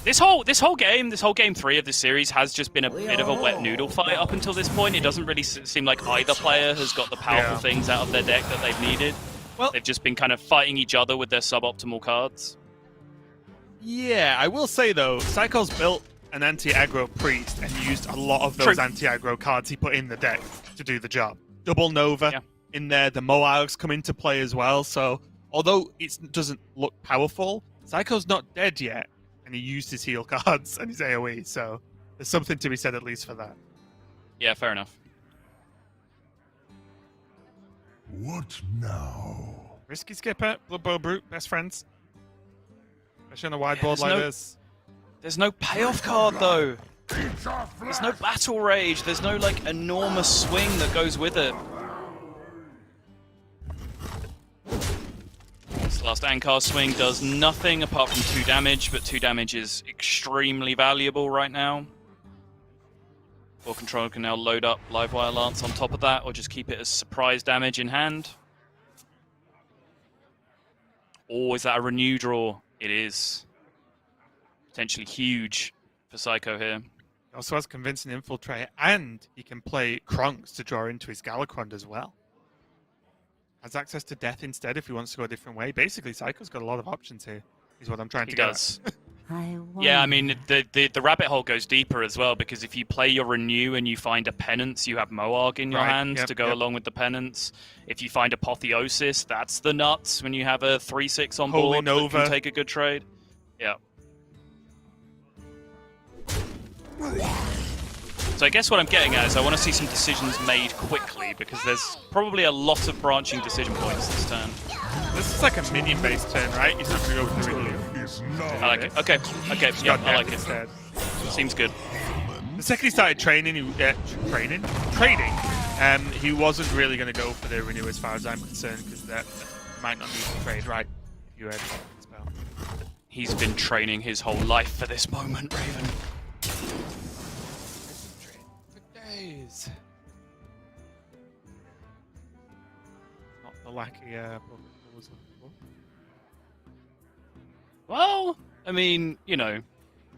This whole game 3 of this series has just been a bit of a wet noodle fight up until this point. It doesn't really seem like either player has got the powerful things out of their deck that they've needed. Well, They've just been kind of fighting each other with their suboptimal cards. yeah, I will say though, Seiko's built an anti-aggro Priest and used a lot of those True. anti-aggro cards he put in the deck to do the job. Double Nova Yeah. in there, the Moargs come into play as well, so although it doesn't look powerful, Seiko's not dead yet, and he used his heal cards and his AoE, so there's something to be said at least for that. Yeah, fair enough. What now? Risky Skipper, Blood Bowl Brute, best friends. Especially on a wide board there's like no- this. There's no payoff card, though. Eat your There's no flesh. Battle Rage. There's no, like, enormous swing that goes with it. This last Ankar swing does nothing apart from 2 damage, but 2 damage is extremely valuable right now. BoarControl can now load up Livewire Lance on top of that, or just keep it as surprise damage in hand. Or is that a renew draw? It is. Potentially huge for Seiko here. He also has Convincing Infiltrate, and he can play Kronks to draw into his Galakrond as well. Has access to Death instead if he wants to go a different way. Basically, Seiko's got a lot of options here, is what I'm trying to He get does. at. Yeah, I mean, the rabbit hole goes deeper as well, because if you play your Renew and you find a Penance, you have Moarg in your Right, hand yep, to go yep. along with the Penance. If you find Apotheosis, that's the nuts when you have a 3/6 on Holy board that Nova. can take a good trade. Yeah. So I guess what I'm getting at is I want to see some decisions made quickly, because there's probably a lot of branching decision points this turn. This is like a minion-based turn, right? He's not going to go for the Renew. Is I not. like it. Okay, He's yeah, got I Death like it. instead. Seems good. The second he started trading, he wasn't really going to go for the Renew as far as I'm concerned, because that might not need to trade, right? you spell. He's been training his whole life for this moment, Raven. For days. Not the lackey book I was looking for. Well, I mean, you know,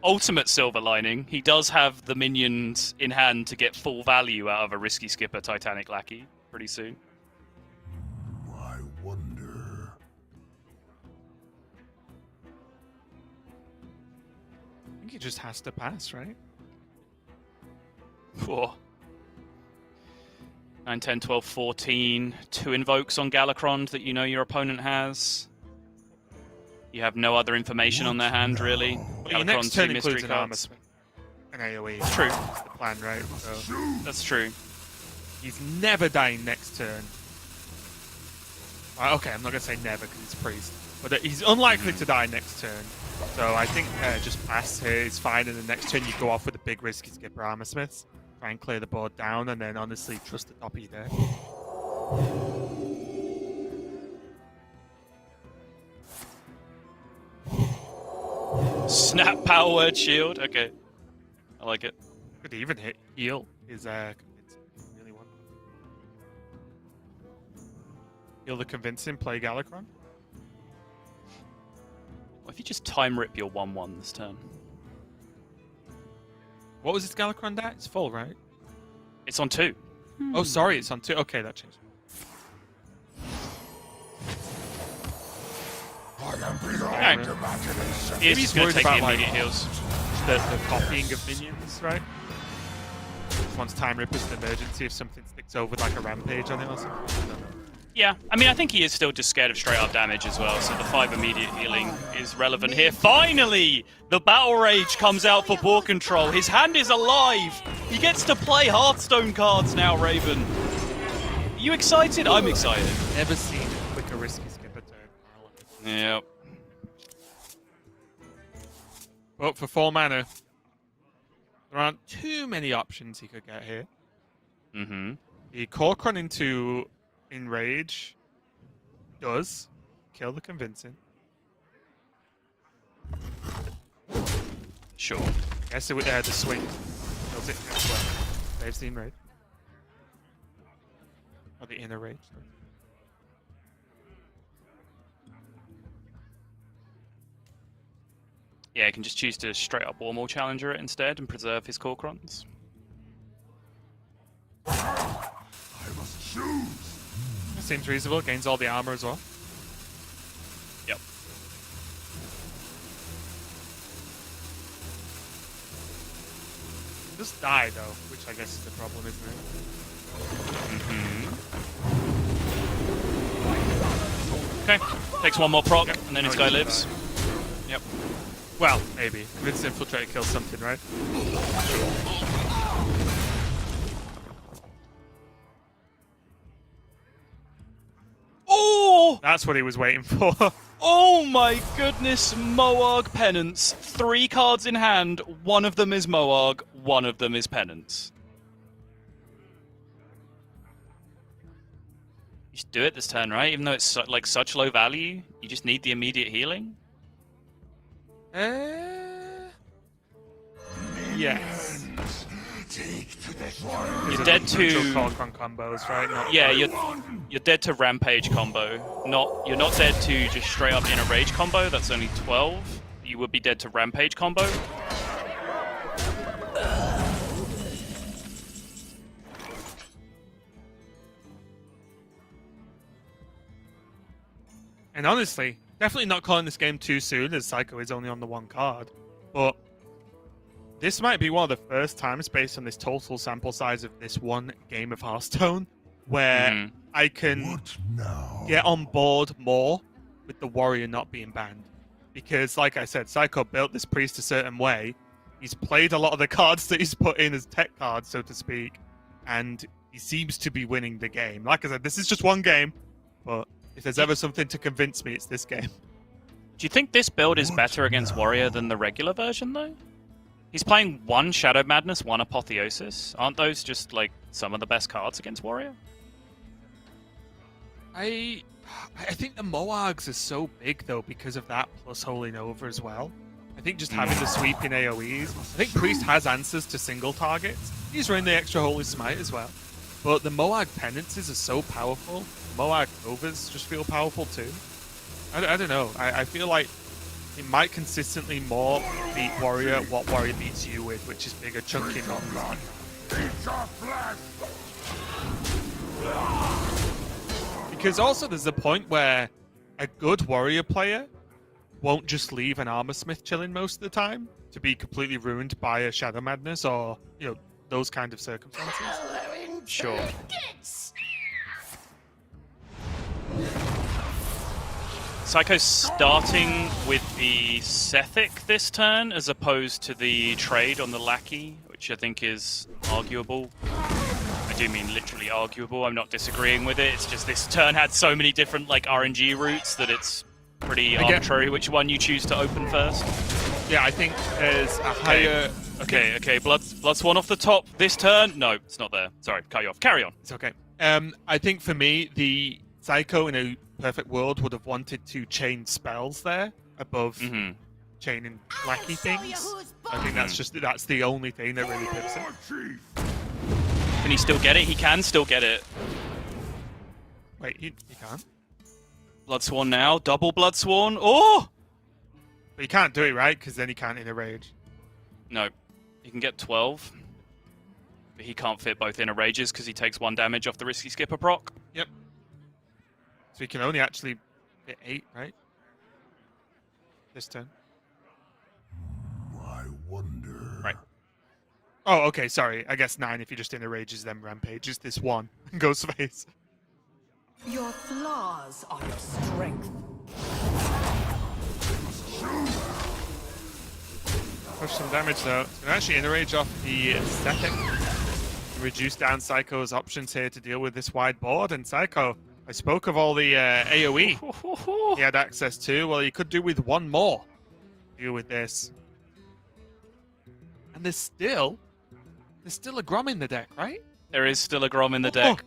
ultimate silver lining. He does have the minions in hand to get full value out of a risky skipper Titanic Lackey pretty soon. I wonder. I think he just has to pass, right? 4. 9, 10, 12, 14. 2 invokes on Galakron that you know your opponent has. You have no other information on their hand, really. Well, your next turn includes an armor smith. An AoE. True. That's the plan, right? So That's true. he's never dying next turn. Okay, I'm not going to say never because it's priest. But he's unlikely to die next turn. So I think just pass here is fine. And the next turn you go off with a big risky skipper armor smiths. Try and clear the board down and then honestly trust the top of your deck. Snap power word shield. Okay. I like it. Could even hit heal is convincing if you really want. Heal the convincing, play Galakron. What if you just time rip your 1/1 this turn? What was its Galakron dat? It's full, right? It's on 2. Oh, sorry, it's on 2. Okay, that changed. I am beyond Alright. imagination. He is he's just going worried to take the about, like, immediate heals. The copying of minions, right? Just wants time rip as an emergency if something sticks over like a rampage on it or something. I don't know. Yeah, I mean, I think he is still just scared of straight-up damage as well, so the 5 immediate healing is relevant here. Finally! The Battle Rage comes out for BoarControl. His hand is alive! He gets to play Hearthstone cards now, Raven. Are you excited? I'm excited. Never seen a quicker risky skipper turn. Yep. But for 4 mana, there aren't too many options he could get here. Mm-hmm. The Corcron into Enrage does kill the convincing. Sure. Yes, it, the swing kills it as well. Saves the Enrage. Or the inner rage. Sorry. Yeah, he can just choose to straight-up Warmaul Challenger it instead and preserve his Corcrons. I must choose. Seems reasonable. Gains all the armor as well. Yep. Just die though, which I guess is the problem, isn't it? Okay. Takes 1 more proc, Yep. and then his Oh, guy he lives. doesn't Yep. Well, maybe. Convince Infiltrator kills something, right? Oh! That's what he was waiting for. Oh my goodness, Moarg Penance. 3 cards in hand, 1 of them is Moarg, 1 of them is Penance. You just do it this turn, right? Even though it's like such low value, you just need the immediate healing? Yes. You're dead to... Corcron combos, right? Not Yeah, you're dead to Rampage combo. You're not dead to just straight up Inner Rage combo, that's only 12. You would be dead to Rampage combo. And honestly, definitely not calling this game too soon, as Seiko is only on the 1 card. But this might be one of the first times, based on this total sample size of this 1 game of Hearthstone, where I can What now? get on board more with the warrior not being banned. Because, like I said, Seiko built this priest a certain way. He's played a lot of the cards that he's put in as tech cards, so to speak, and he seems to be winning the game. Like I said, this is just 1 game, but if there's ever something to convince me, it's this game. Do you think this build is What better against now? Warrior than the regular version, though? He's playing 1 Shadow Madness, 1 Apotheosis. Aren't those just, like, some of the best cards against Warrior? I think the Moags are so big though because of that plus holding over as well. I think just having the sweeping AoEs. I think Priest has answers to single targets. He's running the extra Holy Smite as well. But the Moag penances are so powerful. Moag Overs just feel powerful too. I don't know. I feel like it might consistently more beat Warrior what Warrior beats you with, which is bigger chunky knots. Because also there's a point where a good Warrior player won't just leave an Armor Smith chilling most of the time to be completely ruined by a Shadow Madness or, you know, those kind of circumstances. Sure. Seiko's starting with the Sethic this turn as opposed to the trade on the Lackey, which I think is arguable. I do mean literally arguable, I'm not disagreeing with it, it's just this turn had so many different like RNG routes that it's pretty arbitrary which one you choose to open first. Yeah, I think there's a higher... Okay, Blood Swan off the top this turn? No, it's not there. Sorry, cut you off. Carry on. It's okay. I think for me, the Seiko in a perfect world would have wanted to chain spells there above chaining lackey things. I think that's the only thing that really pips it. Can he still get it? He can still get it. Wait, he can't? Blood Swan now. Double Blood Swan. Oh! But he can't do it, right? Because then he can't in a rage. No. He can get 12. But he can't fit both inner rages because he takes 1 damage off the Risky Skipper proc. Yep. So he can only actually hit 8, right? This turn. I wonder. Right. Oh, okay, sorry. I guess 9 if he just inner rages, then rampages this 1 and goes face. Your flaws are your strength. Push some damage though. It's gonna actually inner rage off the Sethic. Reduce down Seiko's options here to deal with this wide board. And Seiko, I spoke of all the AoE he had access to. Well, he could do with 1 more. Deal with this. And there's still a Grom in the deck, right? There is still a Grom in the deck.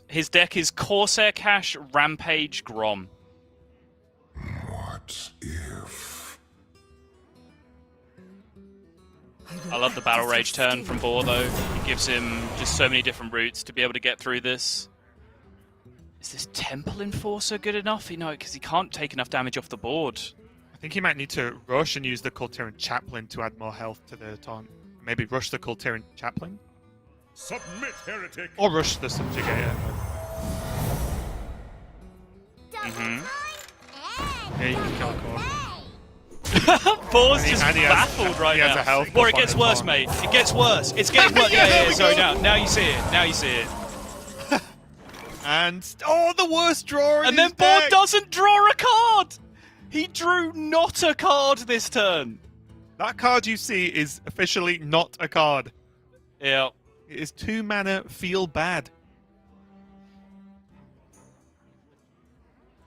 His deck is Corsair Cash, Rampage, Grom. What if? I love the Battle Rage turn from Boar, though. It gives him just so many different routes to be able to get through this. Is this Temple Enforcer good enough? You know, because he can't take enough damage off the board. I think he might need to rush and use the Kultiran Chaplain to add more health to the taunt. Maybe rush the Kultiran Chaplain? Submit, heretic! Or rush the Subjugator. Yeah, you can kill Core. Boar's just baffled right he has now. a health Or it buff on gets his worse, taunt. mate. It gets worse. It's getting worse. Yeah. Sorry, now you see it. Now you see it. And the worst draw. And then Boar doesn't draw a card. He drew not a card this turn. That card you see is officially not a card. Yeah. It is 2 mana. Feel bad.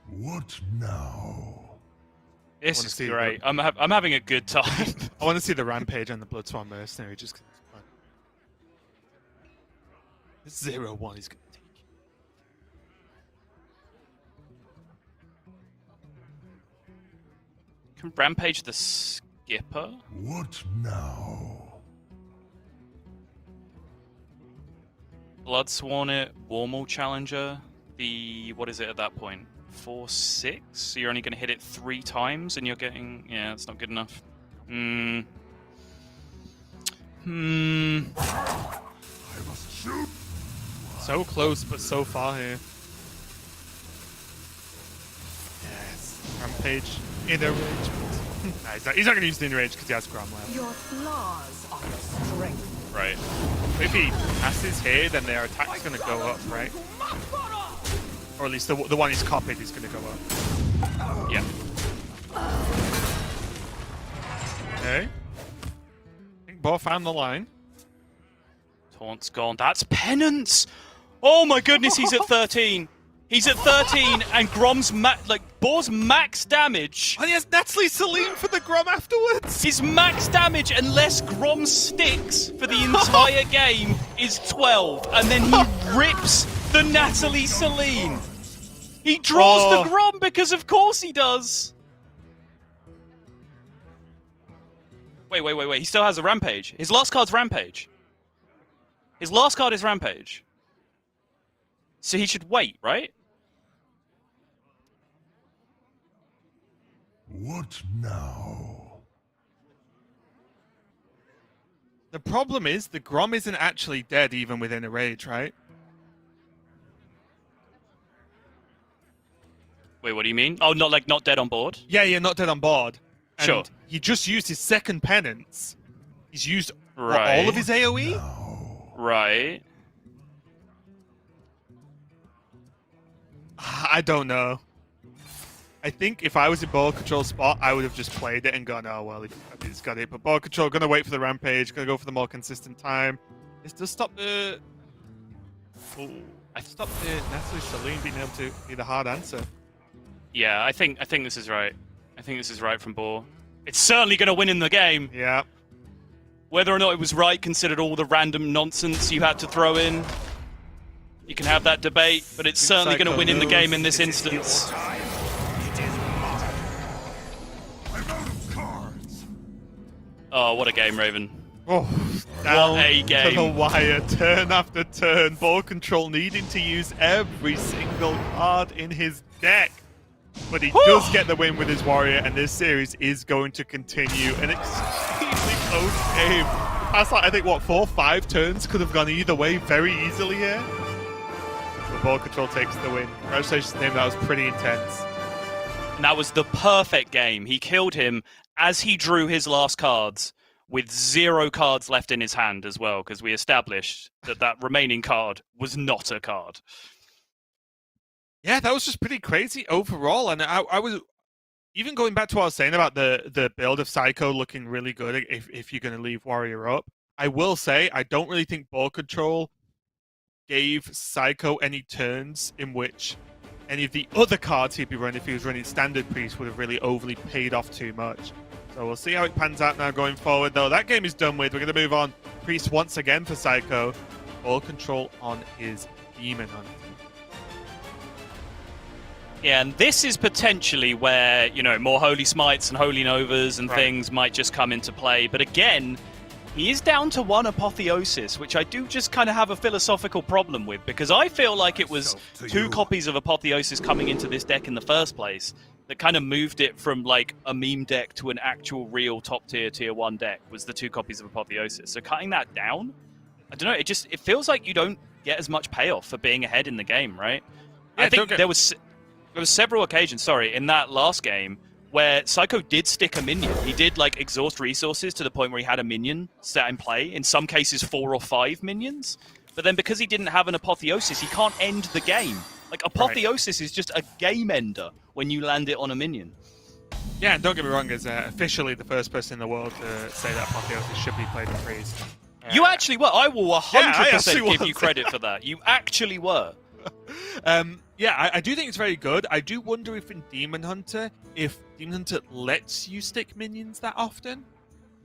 What now? This is great. I'm having a good time. I want to see the Rampage and the Bloodsworn Mercenary just because it's fun. This 0-1 is going to take. Can Rampage the Skipper? What now? Bloodsworn it, Warmal Challenger. What is it at that point? 4/6? So you're only going to hit it 3 times and you're getting... Yeah, that's not good enough. I must shoot. So close, but so far here. Yes. Rampage. Inner rage. Nah, he's not going to use the inner rage because he has Grom left. Your flaws are your strength. Right. If he passes here, then their attack's going to go up, right? Or at least the one he's copied is going to go up. Yeah. Okay. I think Boar found the line. Taunt's gone. That's Penance! Oh my goodness, he's at 13. He's at 13, and Grom's Boar's max damage. And he has Natalie Celine for the Grom afterwards! His max damage, unless Grom sticks for the entire game, is 12. And then he rips the Natalie Celine. He draws Oh. the Grom because of course he does. Wait. He still has a Rampage. His last card's Rampage. His last card is Rampage. So he should wait, right? What now? The problem is the Grom isn't actually dead even within a rage, right? Wait, what do you mean? Oh, not dead on board? Yeah, you're not dead on board. And Sure. he just used his second penance. He's used what, Right. all of his AoE? Right. I don't know. I think if I was in BoarControl spot, I would have just played it and gone, oh, well, he's got it. But BoarControl, going to wait for the Rampage, going to go for the more consistent time. This does stop the... Oh, I stopped the Natalie Celine being able to be the hard answer. Yeah, I think this is right. I think this is right from Boar. It's certainly going to win in the game. Yeah. Whether or not it was right, considered all the random nonsense you had to throw in, you can have that debate, but it's certainly going to win in the game in this instance. Oh, what a game, Raven. Oh, down a game. to the wire, turn after turn. BoarControl needing to use every single card in his deck. But he does get the win with his warrior, and this series is going to continue. An extremely close game. That's like, I think, what, 4 or 5 turns could have gone either way very easily here. But BoarControl takes the win. Congratulations to him, that was pretty intense. And that was the perfect game. He killed him as he drew his last cards with 0 cards left in his hand as well, because we established that that remaining card was not a card. Yeah, that was just pretty crazy overall. And I was even going back to what I was saying about the build of Seiko looking really good if you're going to leave Warrior up. I will say I don't really think BoarControl gave Seiko any turns in which any of the other cards he'd be running if he was running Standard Priest would have really overly paid off too much. So we'll see how it pans out now going forward, though. That game is done with. We're going to move on. Priest once again for Seiko. BoarControl on his Demon Hunt. Yeah, and this is potentially where, you know, more Holy Smites and Holy Novas and Right. things might just come into play. But again, he is down to 1 Apotheosis, which I do just kind of have a philosophical problem with, because I feel like it was 2 copies of Apotheosis coming into this deck in the first place that kind of moved it from, like, a meme deck to an actual real top-tier, Tier 1 deck, was the 2 copies of Apotheosis. So cutting that down, I don't know, it feels like you don't get as much payoff for being ahead in the game, right? Yeah, I think there was several occasions, in that last game where Seiko did stick a minion. He did, like, exhaust resources to the point where he had a minion set in play. In some cases, 4 or 5 minions. But then because he didn't have an Apotheosis, he can't end the game. Like, Apotheosis is just a game ender when you land it on a minion. Yeah, and don't get me wrong, as officially the first person in the world to say that Apotheosis should be played in Priest. You actually were. I will 100% actually give was. you credit for that. You actually were. Yeah, I do think it's very good. I do wonder if in Demon Hunter lets you stick minions that often.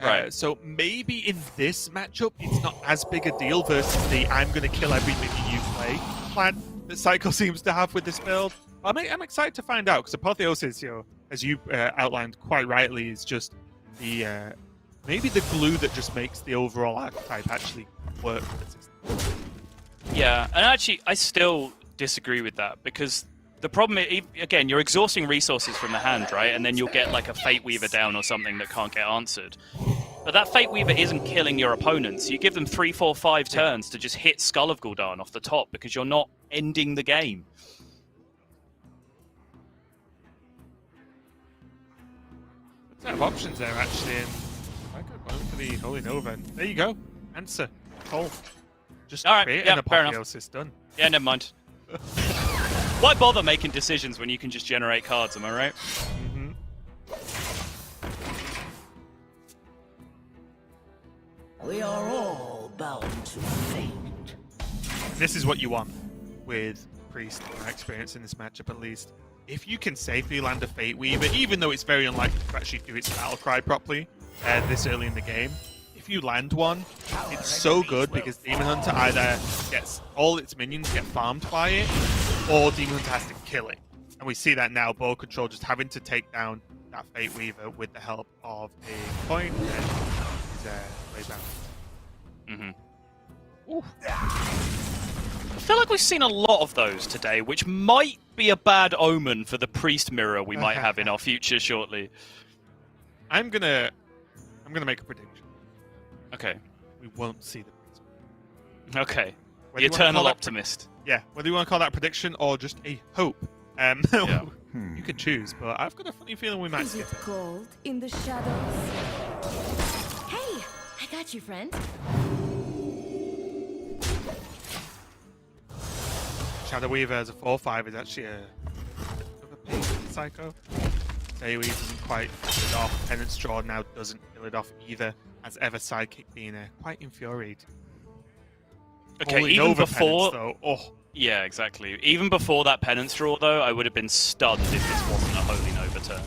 Right. So maybe in this matchup, it's not as big a deal versus the I'm going to kill every minion you play plan that Seiko seems to have with this build. I'm excited to find out, because Apotheosis, you know, as you outlined quite rightly, is just the maybe the glue that just makes the overall archetype actually work for the system. Yeah, and actually, I still disagree with that, because the problem is, again, you're exhausting resources from the hand, right? And then you'll get like a Fate Weaver down or something that can't get answered. But that Fate Weaver isn't killing your opponents. You give them 3, 4, 5 turns to just hit Skull of Gul'dan off the top, because you're not ending the game. Set of options there, actually, and I could have gone for the Holy Nova. And there you go. Answer. Call. Just All right, create yeah, an fair enough. Apotheosis. Done. Yeah, never mind. Why bother making decisions when you can just generate cards, am I right? Mm-hmm. We are all bound to fate. This is what you want with Priest, in my experience in this matchup at least. If you can safely land a Fate Weaver, even though it's very unlikely to actually do its battle cry properly this early in the game, if you land one, it's so good because Demon Hunter either gets all its minions get farmed by it, or Demon Hunter has to kill it. And we see that now, BoarControl just having to take down that Fate Weaver with the help of a coin and his way down. I feel like we've seen a lot of those today, which might be a bad omen for the Priest Mirror we might have in our future shortly. I'm gonna make a prediction. Okay. We won't see the Priest Mirror. Okay. Whether The you wanna call eternal that optimist. Yeah, whether you want to call that prediction or just a hope, Yeah. you can choose. But I've got a funny feeling we might Is skip it it. cold in the shadows? Hey, I got you, friend. Shadow Weaver as a 4/5 is actually a pain Seiko. AoE doesn't quite fill it off. Penance Draw now doesn't fill it off either, as ever sidekick being quite infuriating. Okay, Holding even over before... Penance, though, Yeah, exactly. Even before that Penance Draw, though, I would have been stunned if this wasn't a Holy Nova turn.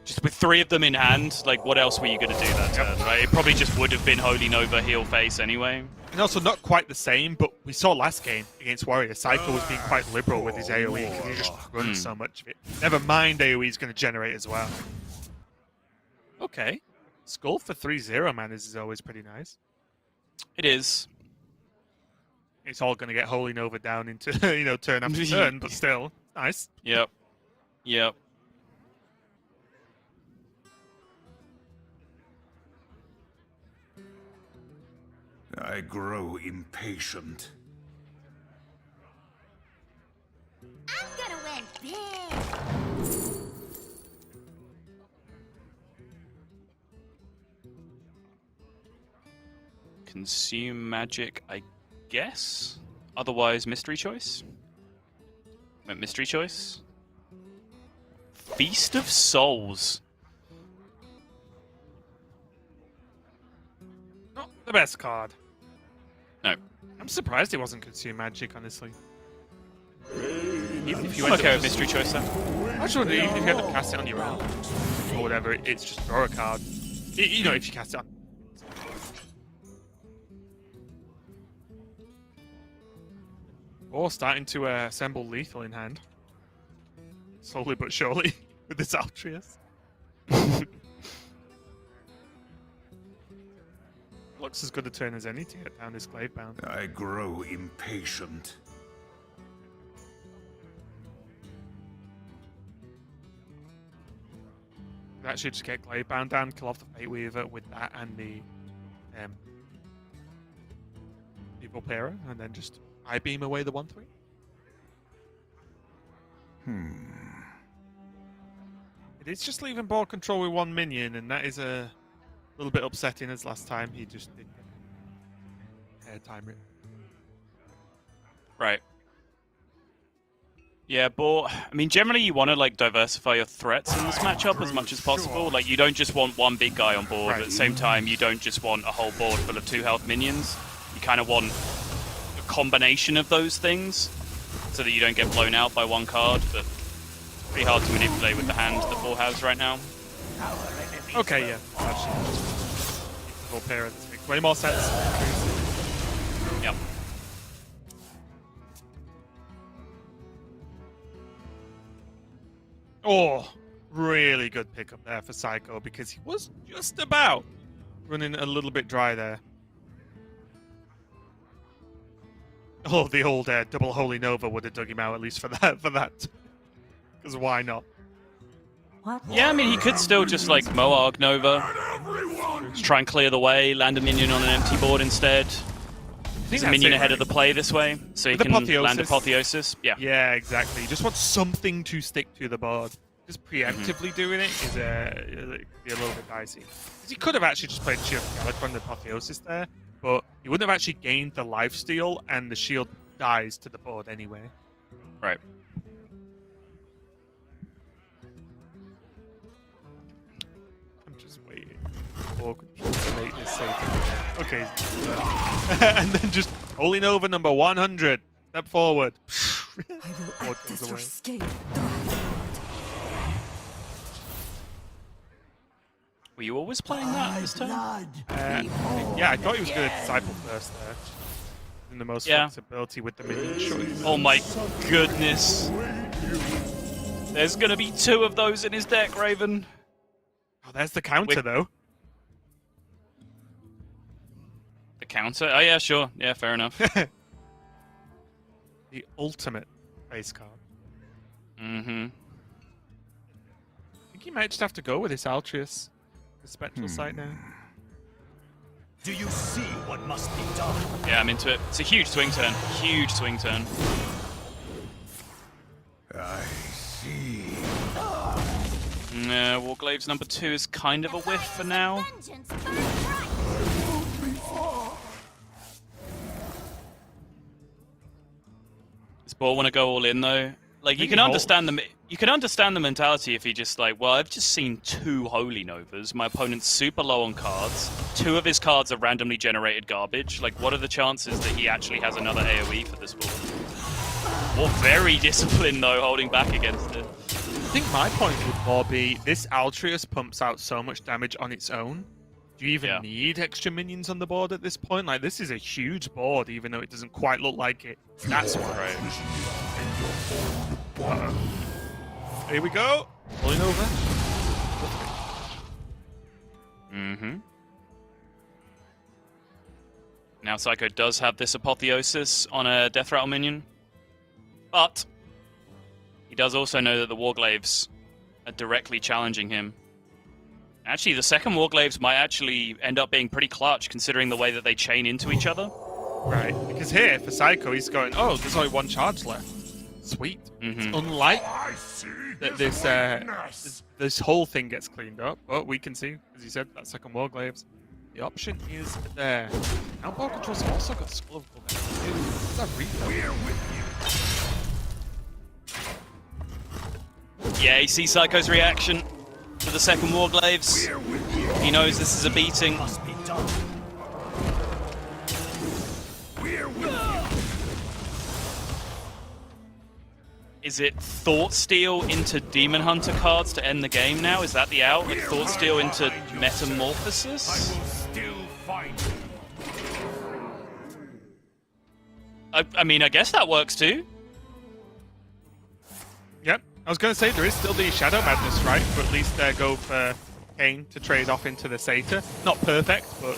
Just with 3 of them in hand, like, what else were you going to do that turn, right? It probably just would have been Holy Nova heal face anyway. And also not quite the same, but we saw last game against Warrior, Seiko was being quite liberal with his AoE because he just runs so much of it. Never mind AoE is going to generate as well. Okay. Skull for 3-0, man, this is always pretty nice. It is. It's all going to get Holy Nova down into, turn after turn, but still, nice. Yep. Yep. I grow impatient. I'm gonna win big. Consume magic, I guess? Otherwise, mystery choice? Mystery choice? Feast of Souls. Not the best card. No. I'm surprised it wasn't Consume Magic, honestly. Even if you I'm end okay up with mystery choice then. Actually, even if you end up casting it on your own, or whatever, it's just draw a card. If you cast it on. Or starting to assemble lethal in hand. Slowly but surely, with this Altrius. Looks as good a turn as any to get down this Glaive Bound. I grow impatient. That should just get Glaive Bound down, kill off the Fate Weaver with that and the Evil Para, and then just I-beam away the 1/3. It is just leaving BoarControl with 1 minion, and that is a little bit upsetting as last time he just didn't time it. Right. Yeah, but I mean, generally you want to like diversify your threats in this matchup as much as possible. Like, you don't just want one big guy on board, Right. but at the same time, you don't just want a whole board full of 2 health minions. You kind of want a combination of those things so that you don't get blown out by one card. But it's pretty hard to manipulate with the hand that Boar has right now. Okay, yeah. Actually, Evil Para, this makes way more sense. Yep. Oh, really good pickup there for Seiko because he was just about running a little bit dry there. Oh, the old double Holy Nova would have dug him out at least for that. Because why not? Yeah, I mean, he could still just like Moarg Nova, just try and clear the way, land a minion on an empty board instead. There's a minion ahead of the play this way, so he With can Apotheosis. land Apotheosis. Yeah. Yeah, exactly. You just want something to stick to the board. Just preemptively doing it is it could be a little bit dicey. Because he could have actually just played Shield Galaxy and Apotheosis there, but he wouldn't have actually gained the lifesteal, and the shield dies to the board anyway. Right. I'm just waiting for Control to make this safe. Okay. And then just Holy Nova number 100. Step forward. I will Board act goes as your away. scapegoat. Were you always playing that this turn? Yeah, I thought he was going to Disciple first there. And the most Yeah. flexibility with the minion choice. Oh my goodness. There's gonna be 2 of those in his deck, Raven. Oh, there's the counter, though. The counter? Oh yeah, sure. Yeah, fair enough. The ultimate base card. Mm-hmm. I think he might just have to go with this Altruis. The Spectral Sight now. Do you see what must be done? Yeah, I'm into it. It's a huge swing turn. Huge swing turn. I see. Yeah, Warglaives number 2 is kind of a whiff for now. Vengeance burn bright. Does Boar want to go all in though? Like you can understand the mentality if he just like, well, I've just seen 2 Holy Novas. My opponent's super low on cards. 2 of his cards are randomly generated garbage. Like, what are the chances that he actually has another AoE for this board? Or very disciplined though, holding back against it. I think my point would more be this Altruis pumps out so much damage on its own. Do you even need extra minions on the board at this point? Like, this is a huge board, even though it doesn't quite look like it. That's why. Right. Here we go. Pulling over. Mm-hmm. Now Seiko does have this Apotheosis on a Death Rattle minion. But he does also know that the Warglaives are directly challenging him. Actually, the second Warglaives might actually end up being pretty clutch, considering the way that they chain into each other. Right, because here, for Seiko, he's going, oh, there's only 1 charge left. Sweet. It's unlike that this whole thing gets cleaned up. But we can see, as you said, that second Warglaives. The option is there. Now BoarControl's also got Skull of Gold. Is that refill? Yeah, you see Psycho's reaction to the second Warglaives. He knows this is a beating. Must be done. Is it Thoughtsteal into Demon Hunter cards to end the game now? Is that the out? Like Thoughtsteal into Metamorphosis? I mean, I guess that works too. Yep. I was going to say, there is still the Shadow Madness, right? But at least go for Kane to trade off into the Satyr. Not perfect, but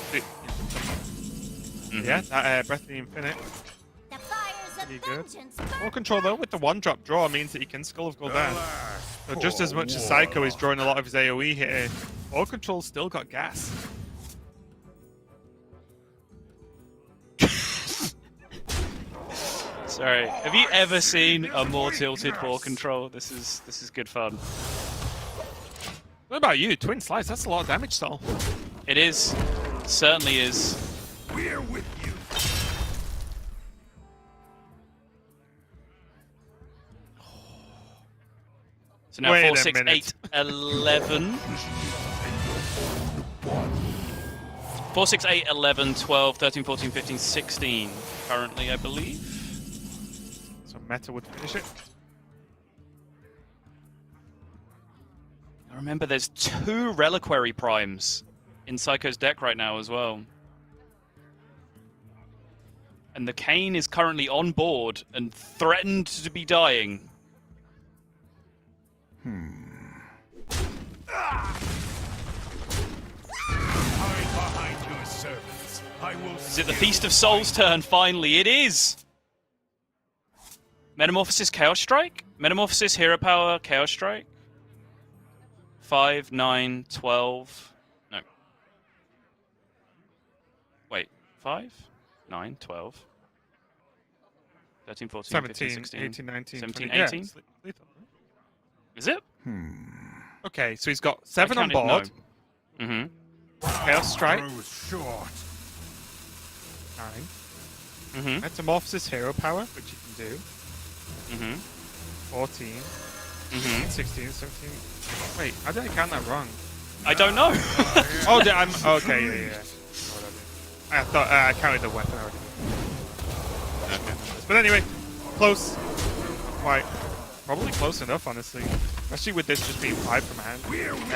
yeah, that Breath of the Infinite. The fires of Pretty good. vengeance BoarControl, though, with the 1-drop draw means that he can Skull of Gul'dan. So just as much as Seiko is drawing a lot of his AoE here, BoarControl's still got gas. Sorry. Have you ever seen a more tilted BoarControl? This is good fun. What about you? Twin Slice, that's a lot of damage, Sol. It is. It certainly is. We're with you. So now Wait 4, a 6, minute. 8, 11. 4, 6, 8, 11, 12, 13, 14, 15, 16 currently, I believe. So Meta would finish it. I remember there's 2 Reliquary Primes in Psycho's deck right now as well. And the Kane is currently on board and threatened to be dying. Hide behind your servants. I will. Is it the Feast of Souls turn finally? It is! Metamorphosis Chaos Strike? Metamorphosis Hero Power Chaos Strike? 5, 9, 12. No. Wait, 5, 9, 12. 13, 14, 17, 15, 16. 18, 19, 17, 20. 18? Yeah, lethal, right? Is it? Okay, so he's got 7 on counted board. no. Mm-hmm. Chaos Strike, Grows short. 9. Mm-hmm. Metamorphosis Hero Power, which you can do. Mm-hmm. 14, Mm-hmm. 16, 17. Wait, how did I count that wrong? I don't know. Oh, I'm okay. Yeah. I thought I counted the weapon already. Okay. But anyway, close. Quite. Probably close enough, honestly. Especially with this just being 5 from hand.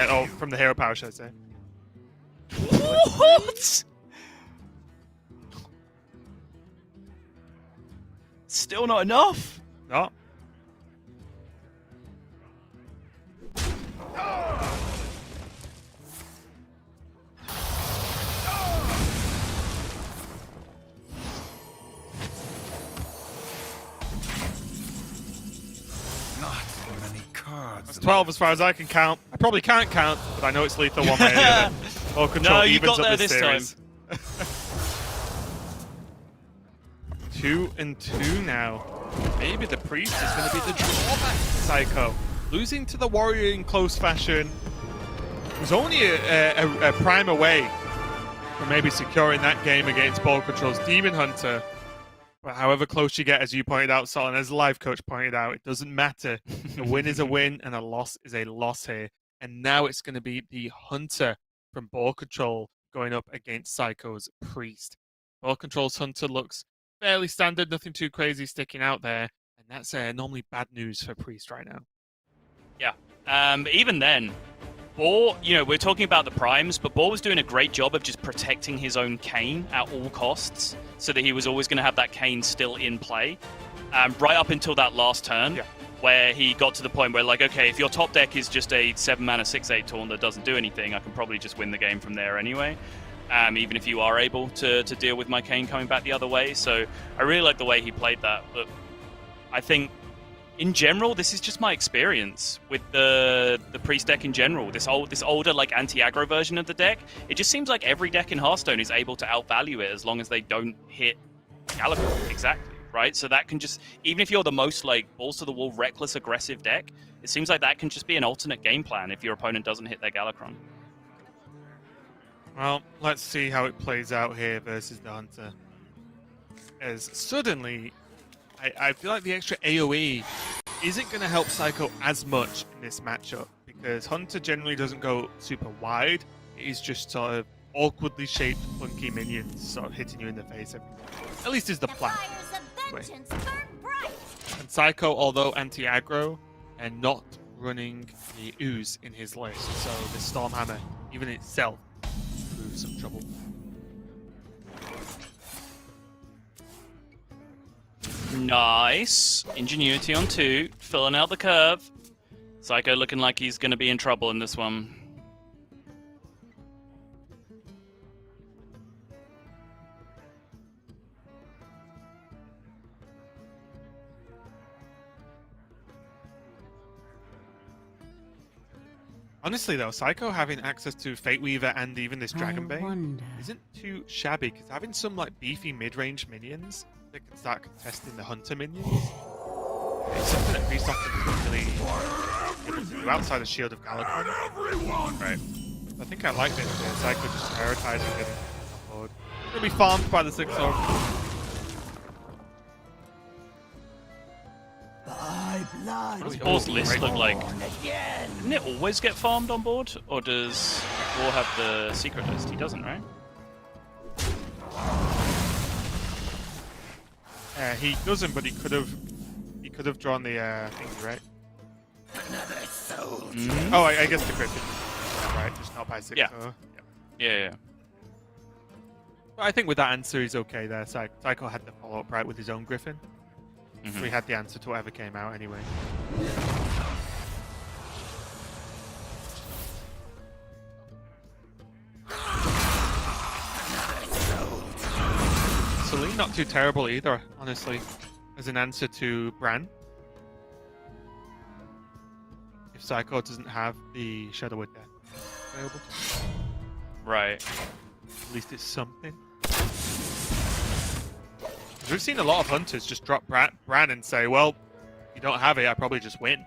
Oh, from the hero power, should I say. What? Still not enough. No. That's 12 as far as I can count. I probably can't count, but I know it's lethal one way or the other. BoarControl No, you evens got up there this this series. 2 and 2 now. Maybe the priest is going to be the drawback to Seiko. Losing to the warrior in close fashion. It was only a prime away from maybe securing that game against BoarControl's Demon Hunter. But however close you get, as you pointed out, Sol, and as the life coach pointed out, it doesn't matter. A win is a win, and a loss is a loss here. And now it's going to be the Hunter from BoarControl going up against Seiko's Priest. BoarControl's Hunter looks fairly standard, nothing too crazy sticking out there. And that's normally bad news for Priest right now. Yeah. Even then, Boar, we're talking about the primes, but Boar was doing a great job of just protecting his own cane at all costs, so that he was always going to have that cane still in play, right up until that last turn, where he got to the point where, like, okay, if your top deck is just a 7-mana 6/8 taunt that doesn't do anything, I can probably just win the game from there anyway, even if you are able to deal with my cane coming back the other way. So I really like the way he played that, but I think in general, this is just my experience with the priest deck in general. This older like anti-aggro version of the deck. It just seems like every deck in Hearthstone is able to outvalue it as long as they don't hit Galakrond exactly, right? So that can just, even if you're the most like balls to the wall, reckless, aggressive deck, it seems like that can just be an alternate game plan if your opponent doesn't hit their Galakrond. Well, let's see how it plays out here versus the Hunter. As suddenly, I feel like the extra AoE isn't going to help Seiko as much in this matchup, because Hunter generally doesn't go super wide. It is just sort of awkwardly shaped, funky minions sort of hitting you in the face. At least is the plan. And Seiko, although anti-aggro, and not running the ooze in his list, so the Stormhammer, even itself, proves some trouble. Nice. Ingenuity on 2. Filling out the curve. Seiko looking like he's going to be in trouble in this one. Honestly, though, Seiko having access to Fate Weaver and even this Dragon Bait wonder. isn't too shabby, because having some like beefy mid-range minions that can start contesting the Hunter minions, it's something that Priest often doesn't really able to do outside the Shield of Galakrond. Right. I think I like this. Seiko just prioritizing getting on board. Gonna be farmed by the 6-orb. Thy blood What does Boar's list look like? again. Didn't it always get farmed on board? Or does Boar have the secret list? He doesn't, right? He doesn't, but he could have drawn the thingy, right? Another soul. Oh, I guess the Griffin. Yeah, right, just not by 6. Yeah. So, Yeah. But I think with that answer, he's okay there. Seiko had the follow-up right with his own Griffin. So he had the answer to whatever came out anyway. Celine not too terrible either, honestly, as an answer to Bran. If Seiko doesn't have the Shadowwood deck available to him. Right. At least it's something. We've seen a lot of hunters just drop Bran and say, well, if you don't have it, I probably just win.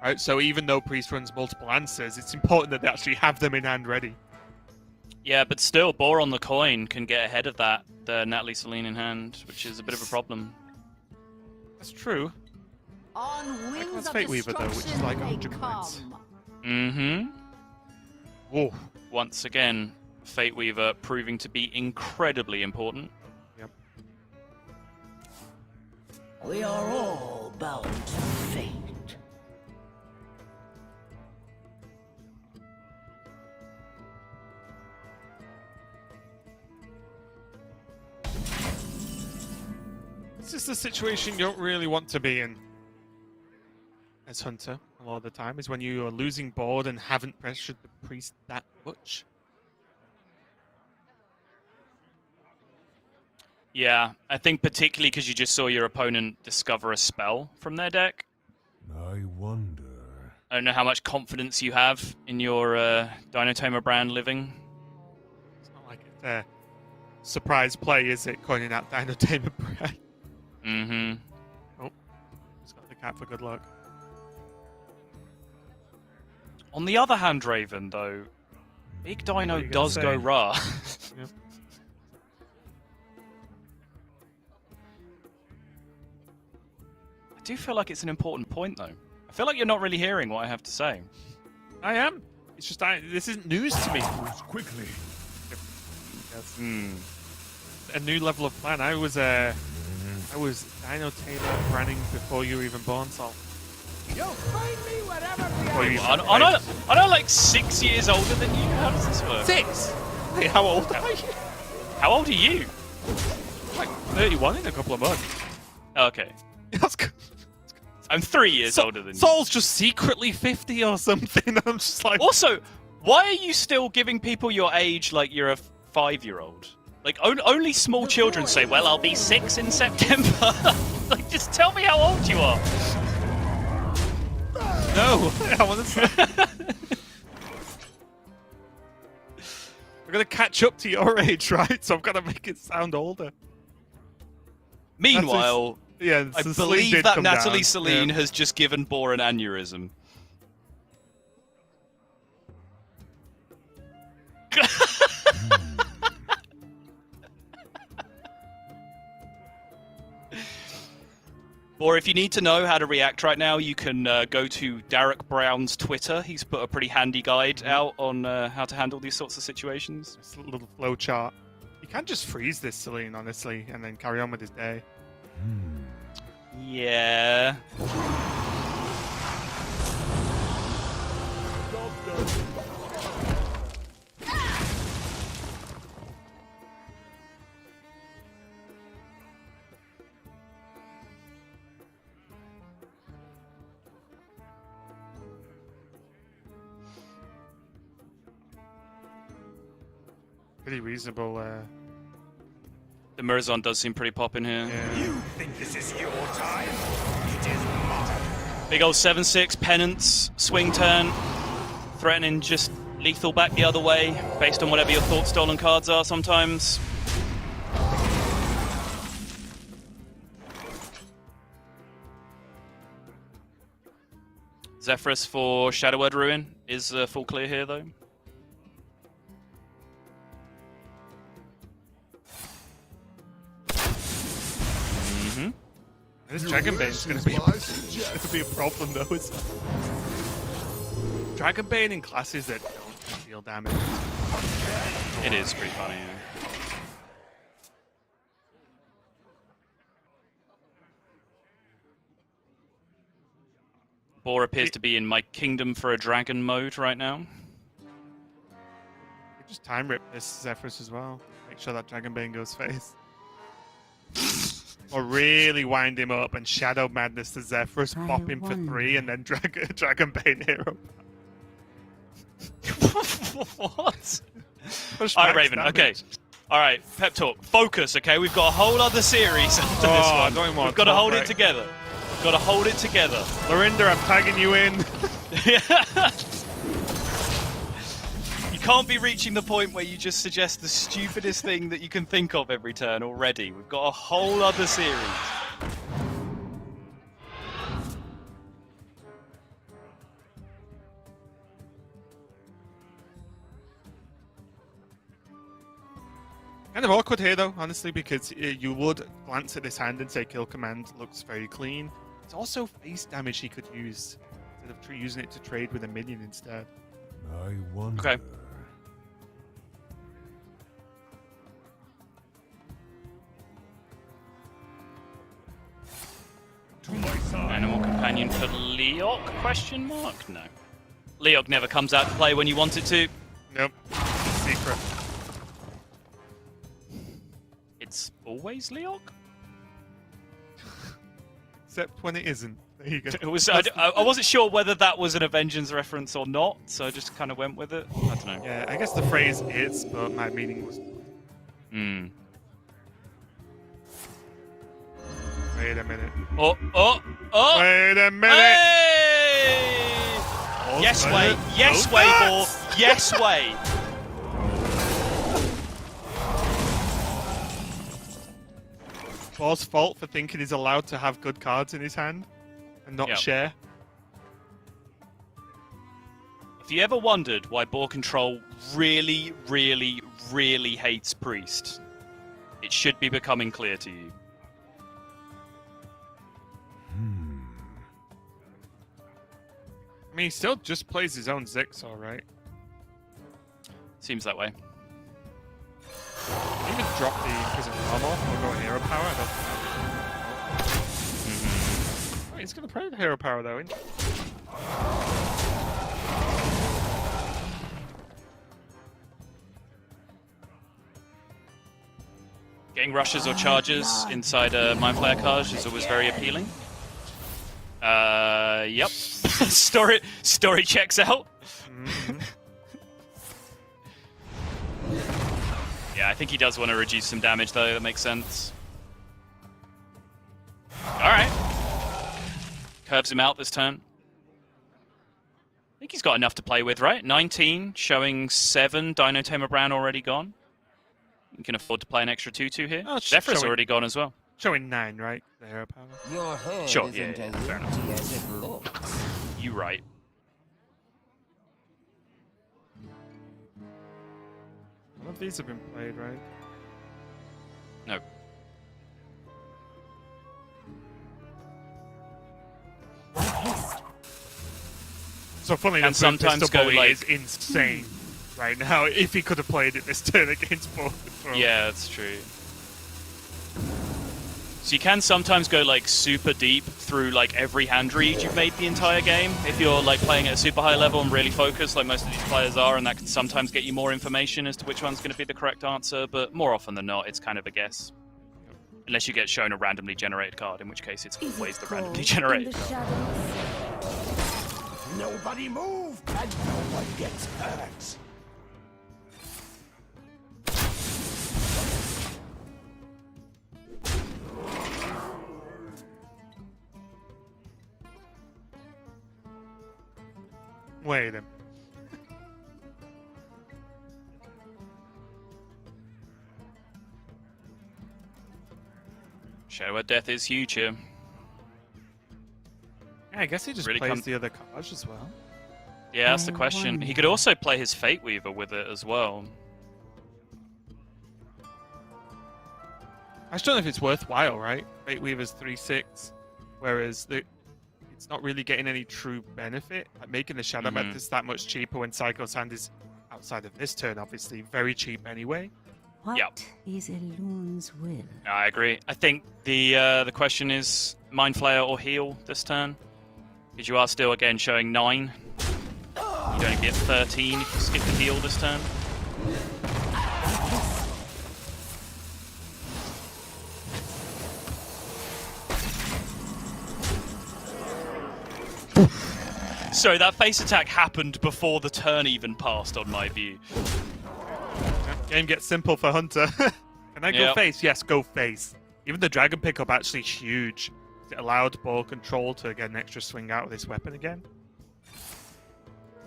Right? So even though Priest runs multiple answers, it's important that they actually have them in hand ready. Yeah, but still, Boar on the coin can get ahead of that, the Natalie Celine in hand, which is a bit of a problem. That's true. On wings That's of Fate Weaver, though, which is like destruction 100 they points. come. Whoa. Once again, Fate Weaver proving to be incredibly important. Yep. We are all bound to fate. This is the situation you don't really want to be in as Hunter a lot of the time, is when you are losing board and haven't pressured the Priest that much. Yeah, I think particularly because you just saw your opponent discover a spell from their deck. I wonder. I don't know how much confidence you have in your Dino Tamer brand living. It's not like it's a surprise play, is it? Coining out Dino Tamer brand. Mm-hmm. Oh, just got the cat for good luck. On the other hand, Raven, though, Big Dino does go raw. Yep. I do feel like it's an important point, though. I feel like you're not really hearing what I have to say. I am. It's just this isn't news to me. Moves quickly. Yes. Hmm. A new level of plan. I was Dino Tamer branding before you were even born, Sol. You'll find me wherever Before you even I know, like 6 years older than you. How does this work? 6. Hey, how old are you? How old are you? Like 31 in a couple of months. Okay. That's good. I'm 3 years older than you. Sol's just secretly 50 or something. I'm just like. Also, why are you still giving people your age like you're a 5-year-old? Like, only small children say, well, I'll be 6 in September. Like, just tell me how old you are. No, I want to say. I'm gonna catch up to your age, right? So I've got to make it sound older. Meanwhile, Yeah, I so Celine believe did that come Natalie down. Celine Yeah. has just given Boar an aneurysm. Or if you need to know how to react right now, you can go to Derek Brown's Twitter. He's put a pretty handy guide out on how to handle these sorts of situations. It's a little flow chart. You can't just freeze this, Celine, honestly, and then carry on with his day. Yeah. Pretty reasonable. The Murazon does seem pretty popping here. Yeah. You think this is your time? It is mine. Big old 7-6, penance, swing turn, threatening just lethal back the other way, based on whatever your thought stolen cards are sometimes. Zephyrus for Shadow Word Ruin is full clear here, though. This Dragonbane is going to be a problem, though. It's Dragonbane in classes that don't deal damage. It is pretty funny, yeah. Boar appears to be in my Kingdom for a Dragon mode right now. Just time rip this Zephyrus as well. Make sure that Dragonbane goes face. Or really wind him up and Shadow Madness to Zephyrus, pop him for 3, and then Dragonbane hero. What? Push Alright, max Raven, damage. okay. Alright, pep talk. Focus, okay? We've got a whole other series after this Oh, one. I don't want We've got to talk, hold it right. together. We've got to hold it together. Lorinda, I'm tagging you in. You can't be reaching the point where you just suggest the stupidest thing that you can think of every turn already. We've got a whole other series. Kind of awkward here, though, honestly, because you would glance at this hand and say kill command looks very clean. It's also face damage he could use instead of using it to trade with a minion instead. I wonder. Okay. To my side. Animal companion for Leok? Question mark? No. Leok never comes out to play when you want it to. Nope. Secret. It's always Leok? Except when it isn't. There you go. It was. I wasn't sure whether that was an Avengers reference or not, so I just kind of went with it. I don't know. Yeah, I guess the phrase is, but my meaning was. Hmm. Wait a minute. Oh! Wait a minute! Hey! Yes but- way. Yes Oh, way, nuts! Boar. Yes way. Boar's fault for thinking he's allowed to have good cards in his hand and not Yep. share. If you ever wondered why BoarControl really, really, really hates Priest, it should be becoming clear to you. I mean, he still just plays his own Ziggs, alright. Seems that way. Even drop the Prison Armor or go Hero Power. I don't think. Oh, he's gonna play the Hero Power though, isn't he? Getting rushes or charges inside a Mind Flayer card is always very appealing. Yep. story checks out. Yeah, I think he does want to reduce some damage though, that makes sense. Alright. Curves him out this turn. I think he's got enough to play with, right? 19, showing 7, Dino Tamer Brown already gone. You can afford to play an extra 2-2 here. Oh, Zephyr's showing- already gone as well. Showing 9, right? The Hero Power. Your head Sure, isn't yeah, as fair empty as it looks. You right. None of these have been played, right? No. So funny And enough, sometimes Mr. go, Bully like- is insane right now. If he could have played it this turn against BoarControl. Yeah, that's true. So you can sometimes go like super deep through like every hand read you've made the entire game if you're like playing at a super high level and really focused like most of these players are, and that can sometimes get you more information as to which one's going to be the correct answer, but more often than not it's kind of a guess. Unless you get shown a randomly generated card, in which case it's Is always it the randomly cold generated in the card. shadows? Nobody move, and no one gets hurt. Wait a minute. Shadow of Death is huge here. Yeah, I guess he just Really plays come- the other cards as well. Yeah, that's the question. He could also play his Fate Weaver with it as well. I just don't know if it's worthwhile, right? Fate Weaver's 3/6, whereas it's not really getting any true benefit. Like making the Shadow Metas that much cheaper when Seiko's hand is outside of this turn, obviously very cheap anyway. What Yep. is Elun's will? I agree. I think the question is Mind Flayer or Heal this turn. Because you are still again showing 9. You don't get 13 if you skip the Heal this turn. Sorry, that face attack happened before the turn even passed on my view. Game gets simple for Hunter. Can I go Yep. face? Yes, go face. Even the Dragon pickup actually huge. It allowed BoarControl to get an extra swing out with this weapon again.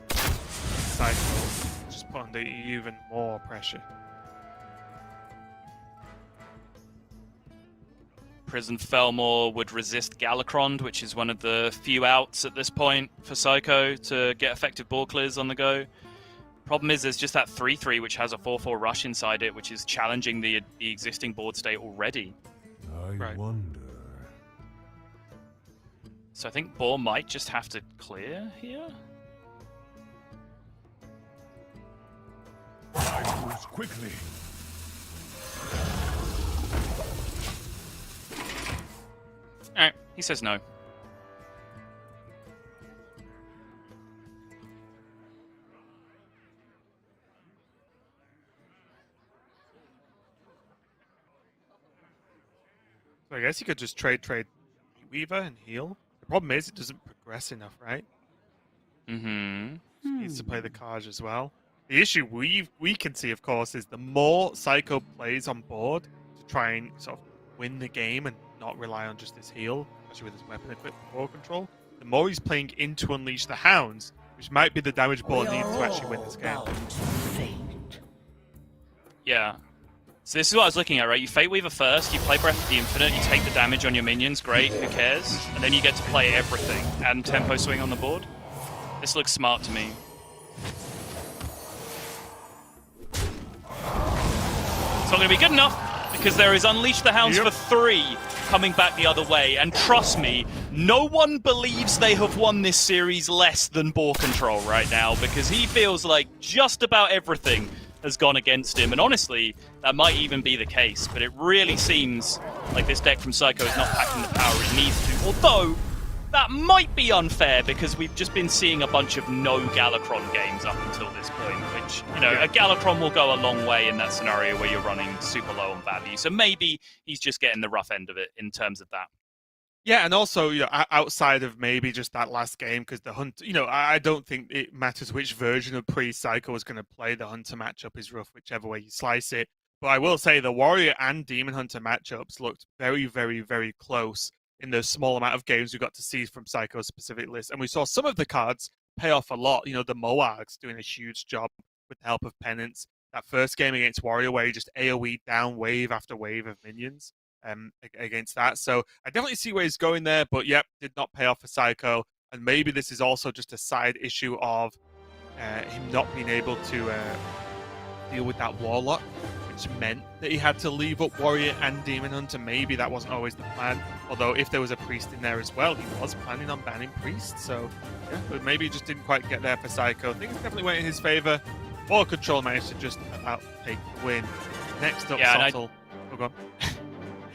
Seiko just put under even more pressure. Prison Felmore would resist Galacrond, which is one of the few outs at this point for Seiko to get effective board clears on the go. Problem is, there's just that 3/3 which has a 4/4 rush inside it, which is challenging the existing board state already. I Right. wonder. So I think Boar might just have to clear here. I move quickly. Alright, he says no. So I guess you could just trade Weaver and heal. The problem is it doesn't progress enough, right? Mm-hmm. Needs to play the cards as well. The issue we can see, of course, is the more Seiko plays on board to try and sort of win the game and not rely on just this heal, especially with his weapon equipped for BoarControl, the more he's playing into Unleash the Hounds, which might be the damage We ball are needs to actually win all this game. bound to fate. Yeah. So this is what I was looking at, right? You Fate Weaver first, you play Breath of the Infinite, you take the damage on your minions, great, who cares? And then you get to play everything and tempo swing on the board. This looks smart to me. It's not going to be good enough, because there is Unleash the Hounds for 3 coming back the other way. And trust me, no one believes they have won this series less than BoarControl right now, because he feels like just about everything has gone against him. And honestly, that might even be the case, but it really seems like this deck from Seiko is not packing the power it needs to. Although, that might be unfair because we've just been seeing a bunch of no Galakron games up until this point, which, you know, a Galakron will go a long way in that scenario where you're running super low on value. So maybe he's just getting the rough end of it in terms of that. Yeah, and also, you know, outside of maybe just that last game, because the Hunt, you know, I don't think it matters which version of Psycho is going to play. The Hunter matchup is rough, whichever way you slice it. But I will say the Warrior and Demon Hunter matchups looked very, very, very close in the small amount of games we got to see from Psycho's specific list. And we saw some of the cards pay off a lot. You know, the Moags doing a huge job with the help of Penance. That first game against Warrior where he just AoE down wave after wave of minions. Against that. So I definitely see where he's going there, but yep, did not pay off for Seiko. And maybe this is also just a side issue of him not being able to deal with that Warlock, which meant that he had to leave up Warrior and Demon Hunter. Maybe that wasn't always the plan. Although if there was a Priest in there as well, he was planning on banning Priest. So yeah, but maybe he just didn't quite get there for Seiko. Things definitely went in his favor. BoarControl managed to just about take the win. Next up, Subtle. Oh, go on.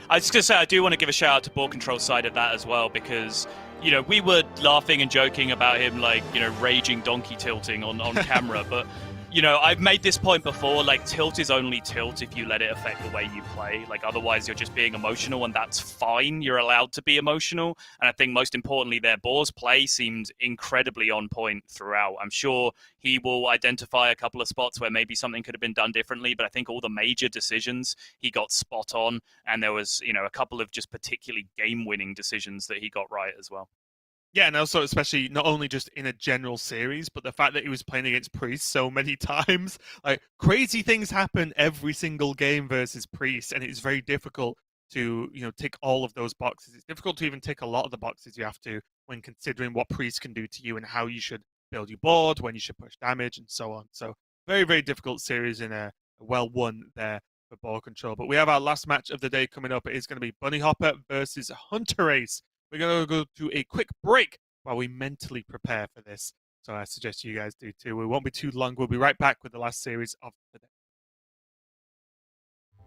I was just going to say, I do want to give a shout out to BoarControl's side of that as well, because, you know, we were laughing and joking about him, like, you know, raging donkey tilting on camera, but, you know, I've made this point before, like, tilt is only tilt if you let it affect the way you play. Like, otherwise you're just being emotional, and that's fine. You're allowed to be emotional. And I think most importantly, their Boar's play seemed incredibly on point throughout. I'm sure he will identify a couple of spots where maybe something could have been done differently, but I think all the major decisions he got spot on, and there was, you know, a couple of just particularly game-winning decisions that he got right as well. Yeah, and also especially not only just in a general series, but the fact that he was playing against Priest so many times. Like, crazy things happen every single game versus Priest, and it's very difficult to, you know, tick all of those boxes. It's difficult to even tick a lot of the boxes you have to when considering what Priest can do to you and how you should build your board, when you should push damage, and so on. So very, very difficult series and a well won there for BoarControl. But we have our last match of the day coming up. It is going to be Bunny Hopper versus Hunter Ace. We're going to go to a quick break while we mentally prepare for this. So I suggest you guys do too. We won't be too long. We'll be right back with the last series of the day.